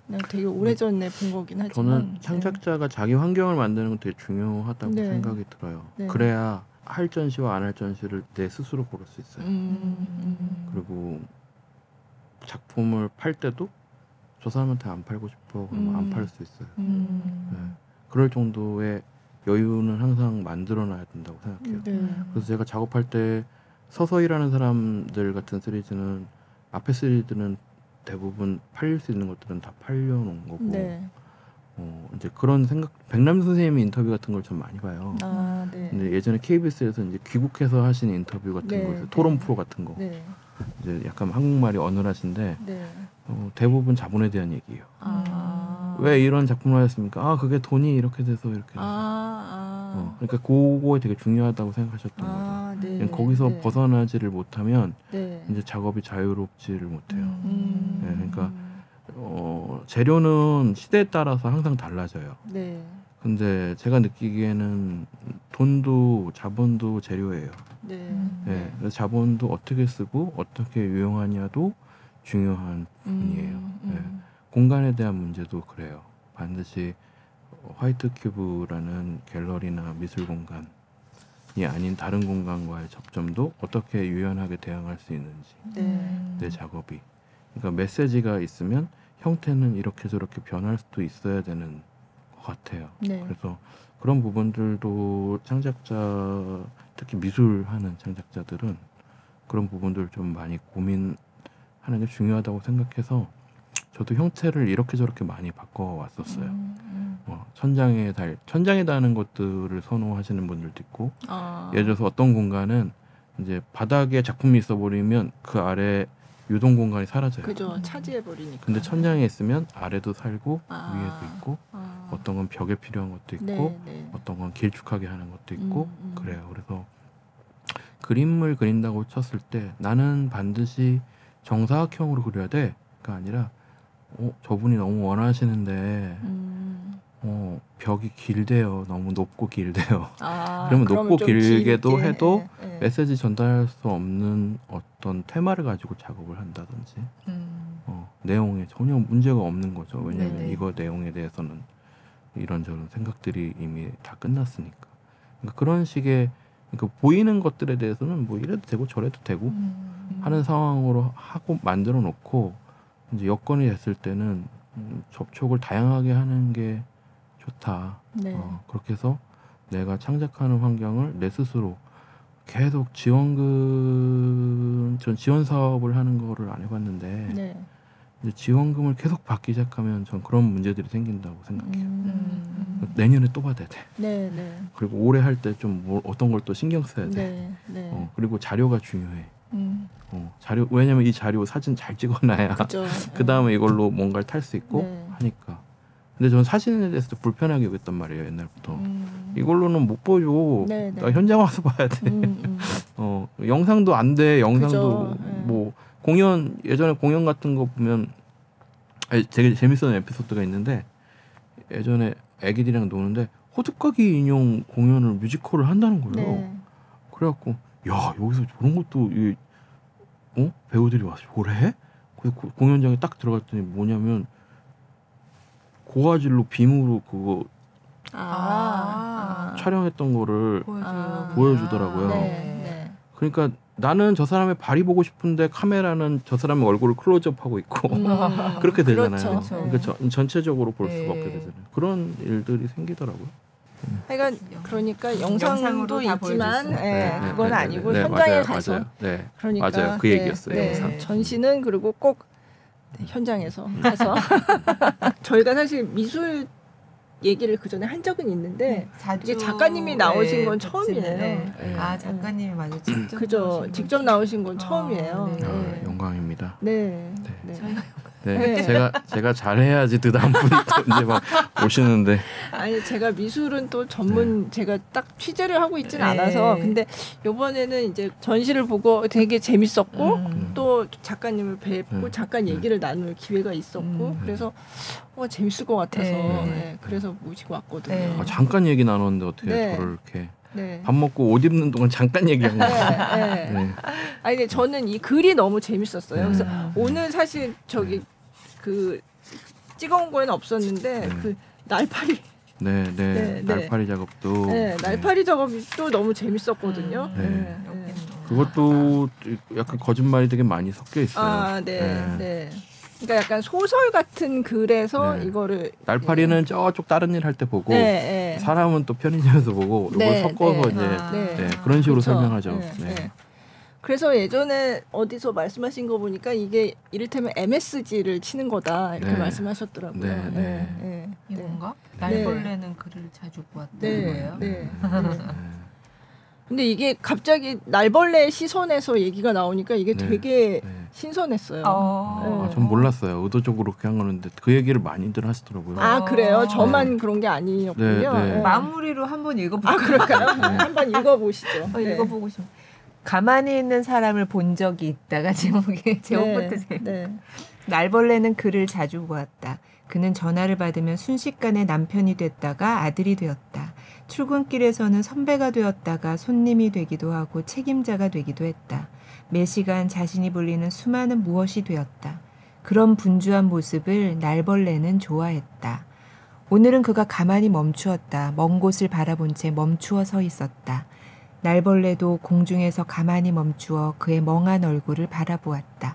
내가 되게 오래전에 본 거긴 하지만 저는 창작자가 자기 환경을 만드는 건 되게 중요하다고 생각이 들어요. 그래야 할 전시와 안 할 전시를 내 스스로 고를 수 있어요. 그리고 작품을 팔 때도 저 사람한테 안 팔고 싶어 그러면 안 팔 수 있어요. 그럴 정도의 여유는 항상 만들어놔야 된다고 생각해요. 그래서 제가 작업할 때 서서 일하는 사람들 같은 시리즈는 앞에 시리즈는 대부분 팔릴 수 있는 것들은 다 팔려놓은 거고 이제 그런 생각 백남 선생님의 인터뷰 같은 걸 좀 많이 봐요. 네. 근데 예전에 KBS에서 이제 귀국해서 하신 인터뷰 같은 네, 거 네. 토론 프로 같은 거 네. 이제 약간 한국말이 어눌하신데 네. 대부분 자본에 대한 얘기예요. 왜 이런 작품을 하셨습니까? 아 그게 돈이 이렇게 돼서 이렇게 돼서. 그러니까 그거에 되게 중요하다고 생각하셨던 거죠. 네. 거기서 네. 벗어나지를 못하면 네. 이제 작업이 자유롭지를 못해요. 네, 그러니까 재료는 시대에 따라서 항상 달라져요. 네. 근데 제가 느끼기에는 돈도 자본도 재료예요. 네. 네, 그래서 자본도 어떻게 쓰고 어떻게 유용하냐도 중요한 부분이에요. 네. 공간에 대한 문제도 그래요. 반드시 화이트 큐브라는 갤러리나 미술 공간이 아닌 다른 공간과의 접점도 어떻게 유연하게 대응할 수 있는지 내 작업이. 그러니까 메시지가 있으면 형태는 이렇게 저렇게 변할 수도 있어야 되는 것 같아요. 네. 그래서 그런 부분들도 창작자, 특히 미술하는 창작자들은 그런 부분들을 좀 많이 고민하는 게 중요하다고 생각해서 저도 형태를 이렇게 저렇게 많이 바꿔왔었어요. 천장에 다는 것들을 선호하시는 분들도 있고, 예를 들어서 어떤 공간은 이제 바닥에 작품이 있어버리면 그 아래 유동 공간이 사라져요. 그죠. 차지해 버리니까. 근데 천장에 있으면 아래도 살고 위에도 있고, 어떤 건 벽에 필요한 것도 있고, 네. 어떤 건 길쭉하게 하는 것도 있고 그래요. 그래서 그림을 그린다고 쳤을 때 나는 반드시 정사각형으로 그려야 돼가 아니라 저분이 너무 원하시는데 벽이 길대요. 너무 높고 길대요. 그러면 높고 길게도 해도 메시지 전달할 수 없는 어떤 테마를 가지고 작업을 한다든지 내용에 전혀 문제가 없는 거죠. 왜냐하면 네네. 이거 내용에 대해서는 이런저런 생각들이 이미 다 끝났으니까. 그러니까 그런 식의 그러니까 보이는 것들에 대해서는 뭐 이래도 되고 저래도 되고 하는 상황으로 하고 만들어 놓고 이제 여건이 됐을 때는 접촉을 다양하게 하는 게 좋다. 네. 그렇게 해서 내가 창작하는 환경을 내 스스로 계속 전 지원 사업을 하는 거를 안 해봤는데 네. 이제 지원금을 계속 받기 시작하면 전 그런 문제들이 생긴다고 생각해요. 내년에 또 받아야 돼. 네. 그리고 올해 할 때 좀 어떤 걸 또 신경 써야 돼. 네. 그리고 자료가 중요해. 자료 왜냐면 이 자료 사진 잘 찍어놔야 그 다음에 이걸로 뭔가를 탈 수 있고 하니까. 근데 저는 사진에 대해서 불편하게 여겼단 말이에요 옛날부터. 이걸로는 못 보여줘. 나 현장 와서 봐야 돼. 영상도 안 돼. 영상도 그죠. 뭐 예전에 공연 같은 거 보면 되게 재밌었던 에피소드가 있는데 예전에 애기들이랑 노는데 호두까기 인형 공연을 뮤지컬을 한다는 거예요. 그래갖고 야 여기서 저런 것도 배우들이 와서 저래 해? 그래서 공연장에 딱 들어갔더니 뭐냐면 고화질로 빔으로 그거 촬영했던 거를 보여주더라고요. 네. 그러니까 나는 저 사람의 발이 보고 싶은데 카메라는 저 사람의 얼굴을 클로즈업하고 있고 그렇게 되잖아요. 그렇죠. 그러니까 전체적으로 볼 수가 네. 없게 되잖아요. 그런 일들이 생기더라고요. 그러니까 영상도 다 있지만 보여줄 그건 아니고 현장에 가서 맞아요. 네. 그러니까 맞아요. 그 얘기였어요. 네. 전시는 그리고 꼭 현장에서 가서 저희가 사실 미술 얘기를 그 전에 한 적은 있는데 이게 작가님이 나오신 건 처음이에요. 작가님이 맞아요. 직접 그죠. 나오신 직접 거지. 나오신 건 처음이에요. 네. 영광입니다. 네. 저희가 네. 제가 잘해야지 그 다음 분이 또 이제 막 오시는데. 아니 제가 미술은 또 전문 제가 딱 취재를 하고 있지는 않아서 근데 이번에는 이제 전시를 보고 되게 재밌었고 또 작가님을 뵙고 잠깐 얘기를 나눌 기회가 있었고 그래서 재밌을 것 같아서 그래서 모시고 왔거든요. 잠깐 얘기 나눴는데 어떻게 저를 이렇게 밥 먹고 옷 입는 동안 잠깐 얘기한 거예요. 아니 근데 저는 이 글이 너무 재밌었어요. 그래서 오늘 사실 저기 그 찍어온 거에는 없었는데 그 날파리 날파리 작업도 날파리 작업이 또 너무 재밌었거든요. 그것도 약간 거짓말이 되게 많이 섞여 있어요. 그러니까 약간 소설 같은 글에서 이거를 날파리는 저쪽 다른 일 할 때 보고 사람은 또 편의점에서 보고 이걸 섞어서 이제 그런 식으로 그렇죠. 설명하죠. 그래서 예전에 어디서 말씀하신 거 보니까 이게 이를테면 MSG를 치는 거다 이렇게 네. 말씀하셨더라고요. 네, 네. 네. 이건가? 네. 날벌레는 그를 자주 보았다는 네. 거예요. 네. 근데 이게 갑자기 날벌레 시선에서 얘기가 나오니까 이게 네. 되게 네. 신선했어요. 아, 전 몰랐어요. 의도적으로 그렇게 한 거는데 그 얘기를 많이들 하시더라고요. 아 그래요? 저만 네. 그런 게 아니었군요. 네, 네. 마무리로 한번 읽어볼까요? 아 그럴까요? 한번 읽어보시죠. 네. 읽어보고 싶. 가만히 있는 사람을 본 적이 있다가 제목이 제목부터 재밌. 네. 날벌레는 그를 자주 보았다. 그는 전화를 받으면 순식간에 남편이 됐다가 아들이 되었다. 출근길에서는 선배가 되었다가 손님이 되기도 하고 책임자가 되기도 했다. 매 시간 자신이 불리는 수많은 무엇이 되었다. 그런 분주한 모습을 날벌레는 좋아했다. 오늘은 그가 가만히 멈추었다. 먼 곳을 바라본 채 멈추어 서 있었다. 날벌레도 공중에서 가만히 멈추어 그의 멍한 얼굴을 바라보았다.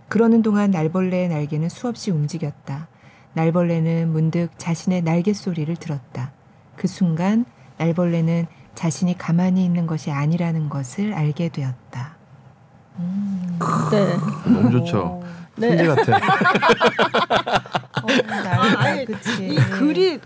그러는 동안 날벌레의 날개는 수없이 움직였다. 날벌레는 문득 자신의 날개 소리를 들었다. 그 순간 날벌레는 자신이 가만히 있는 것이 아니라는 것을 알게 되었다. 네. 너무 좋죠. 네. 천재 같아. 아니, 그치. 이 글이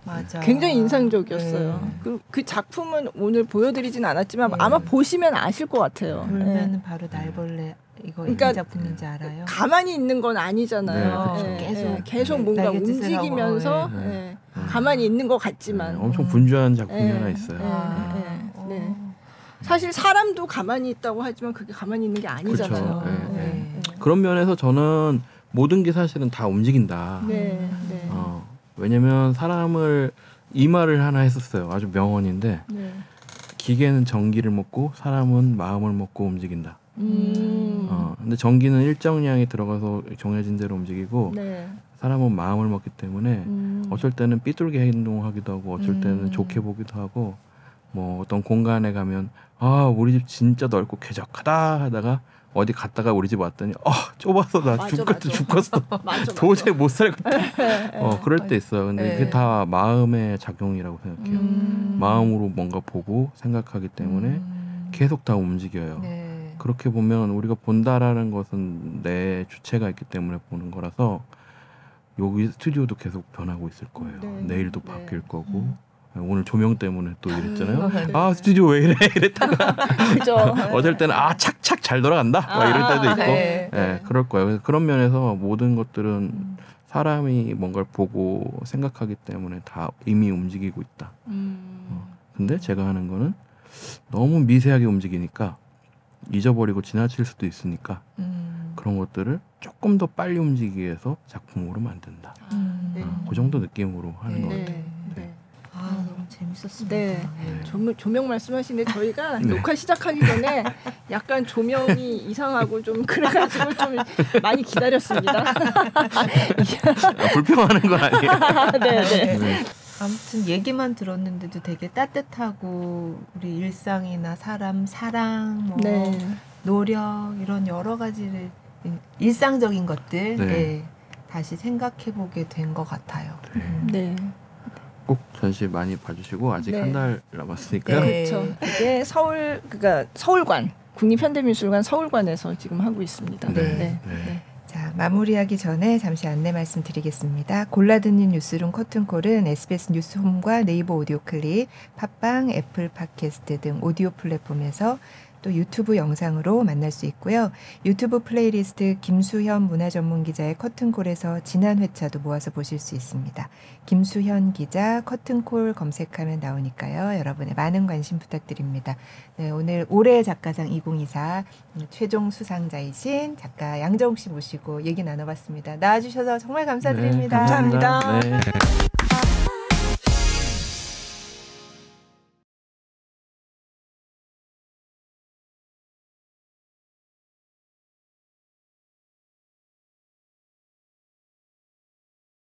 맞아. 굉장히 인상적이었어요. 네. 그 작품은 오늘 보여드리진 않았지만 네. 아마 보시면 아실 것 같아요. 돌면은 네. 바로 날벌레 이거 그러니까 이 작품인지 알아요? 가만히 있는 건 아니잖아요. 네, 네, 그렇죠. 네, 계속 뭔가 날갯짓을 하고, 움직이면서 네. 네. 가만히 있는 것 같지만 엄청 분주한 작품이 네. 하나 있어요. 네. 네. 사실 사람도 가만히 있다고 하지만 그게 가만히 있는 게 아니잖아요. 그렇죠. 네, 네. 그런 면에서 저는 모든 게 사실은 다 움직인다. 네. 네. 왜냐면 사람을 이 말을 하나 했었어요. 아주 명언인데 네. 기계는 전기를 먹고 사람은 마음을 먹고 움직인다. 근데 전기는 일정량이 들어가서 정해진 대로 움직이고 네. 사람은 마음을 먹기 때문에 어쩔 때는 삐뚤게 행동하기도 하고 어쩔 때는 좋게 보기도 하고 뭐 어떤 공간에 가면 아 우리 집 진짜 넓고 쾌적하다 하다가 어디 갔다가 우리 집 왔더니 좁아서 나 죽겠어 맞아. 도저히 못 살겠다 그럴 때 있어요. 근데 네. 그게 다 마음의 작용이라고 생각해요. 마음으로 뭔가 보고 생각하기 때문에 계속 다 움직여요. 네. 그렇게 보면 우리가 본다라는 것은 내 주체가 있기 때문에 보는 거라서 여기 스튜디오도 계속 변하고 있을 거예요. 네. 내일도 네. 바뀔 거고 오늘 조명 때문에 또 이랬잖아요. 네. 스튜디오 왜 이래 이랬다가 그죠. 어쩔 때는 착착 잘 돌아간다 막 이럴 때도 있고 네. 그럴 거예요. 그래서 그런 면에서 모든 것들은 사람이 뭔가를 보고 생각하기 때문에 다 이미 움직이고 있다. 근데 제가 하는 거는 너무 미세하게 움직이니까 잊어버리고 지나칠 수도 있으니까 그런 것들을 조금 더 빨리 움직이기 위해서 작품으로 만든다. 네. 그 정도 느낌으로 하는 것 같아요. 네. 너무 재밌었습니다. 네. 조명 말씀하시는데 저희가 녹화 시작하기 전에 약간 조명이 이상하고 좀 그래가지고 좀 많이 기다렸습니다. 불평하는 건 아니에요. 네. 아무튼 얘기만 들었는데도 되게 따뜻하고 우리 일상이나 사람, 사랑, 뭐 네. 노력 이런 여러 가지를 일상적인 것들 네. 다시 생각해보게 된 것 같아요. 네. 꼭 전시 많이 봐주시고 아직 네. 한 달 남았으니까요. 네. 그렇죠. 이게 그러니까 서울관 국립현대미술관 서울관에서 지금 하고 있습니다. 네. 자, 마무리하기 전에 잠시 안내 말씀드리겠습니다. 골라듣는 뉴스룸 커튼콜은 SBS 뉴스홈과 네이버 오디오 클립, 팟빵, 애플 팟캐스트 등 오디오 플랫폼에서 또 유튜브 영상으로 만날 수 있고요. 유튜브 플레이리스트 김수현 문화전문기자의 커튼콜에서 지난 회차도 모아서 보실 수 있습니다. 김수현 기자 커튼콜 검색하면 나오니까요. 여러분의 많은 관심 부탁드립니다. 네, 오늘 올해의 작가상 2024 최종 수상자이신 작가 양정욱 씨 모시고 얘기 나눠봤습니다. 나와주셔서 정말 감사드립니다. 네, 감사합니다. 네.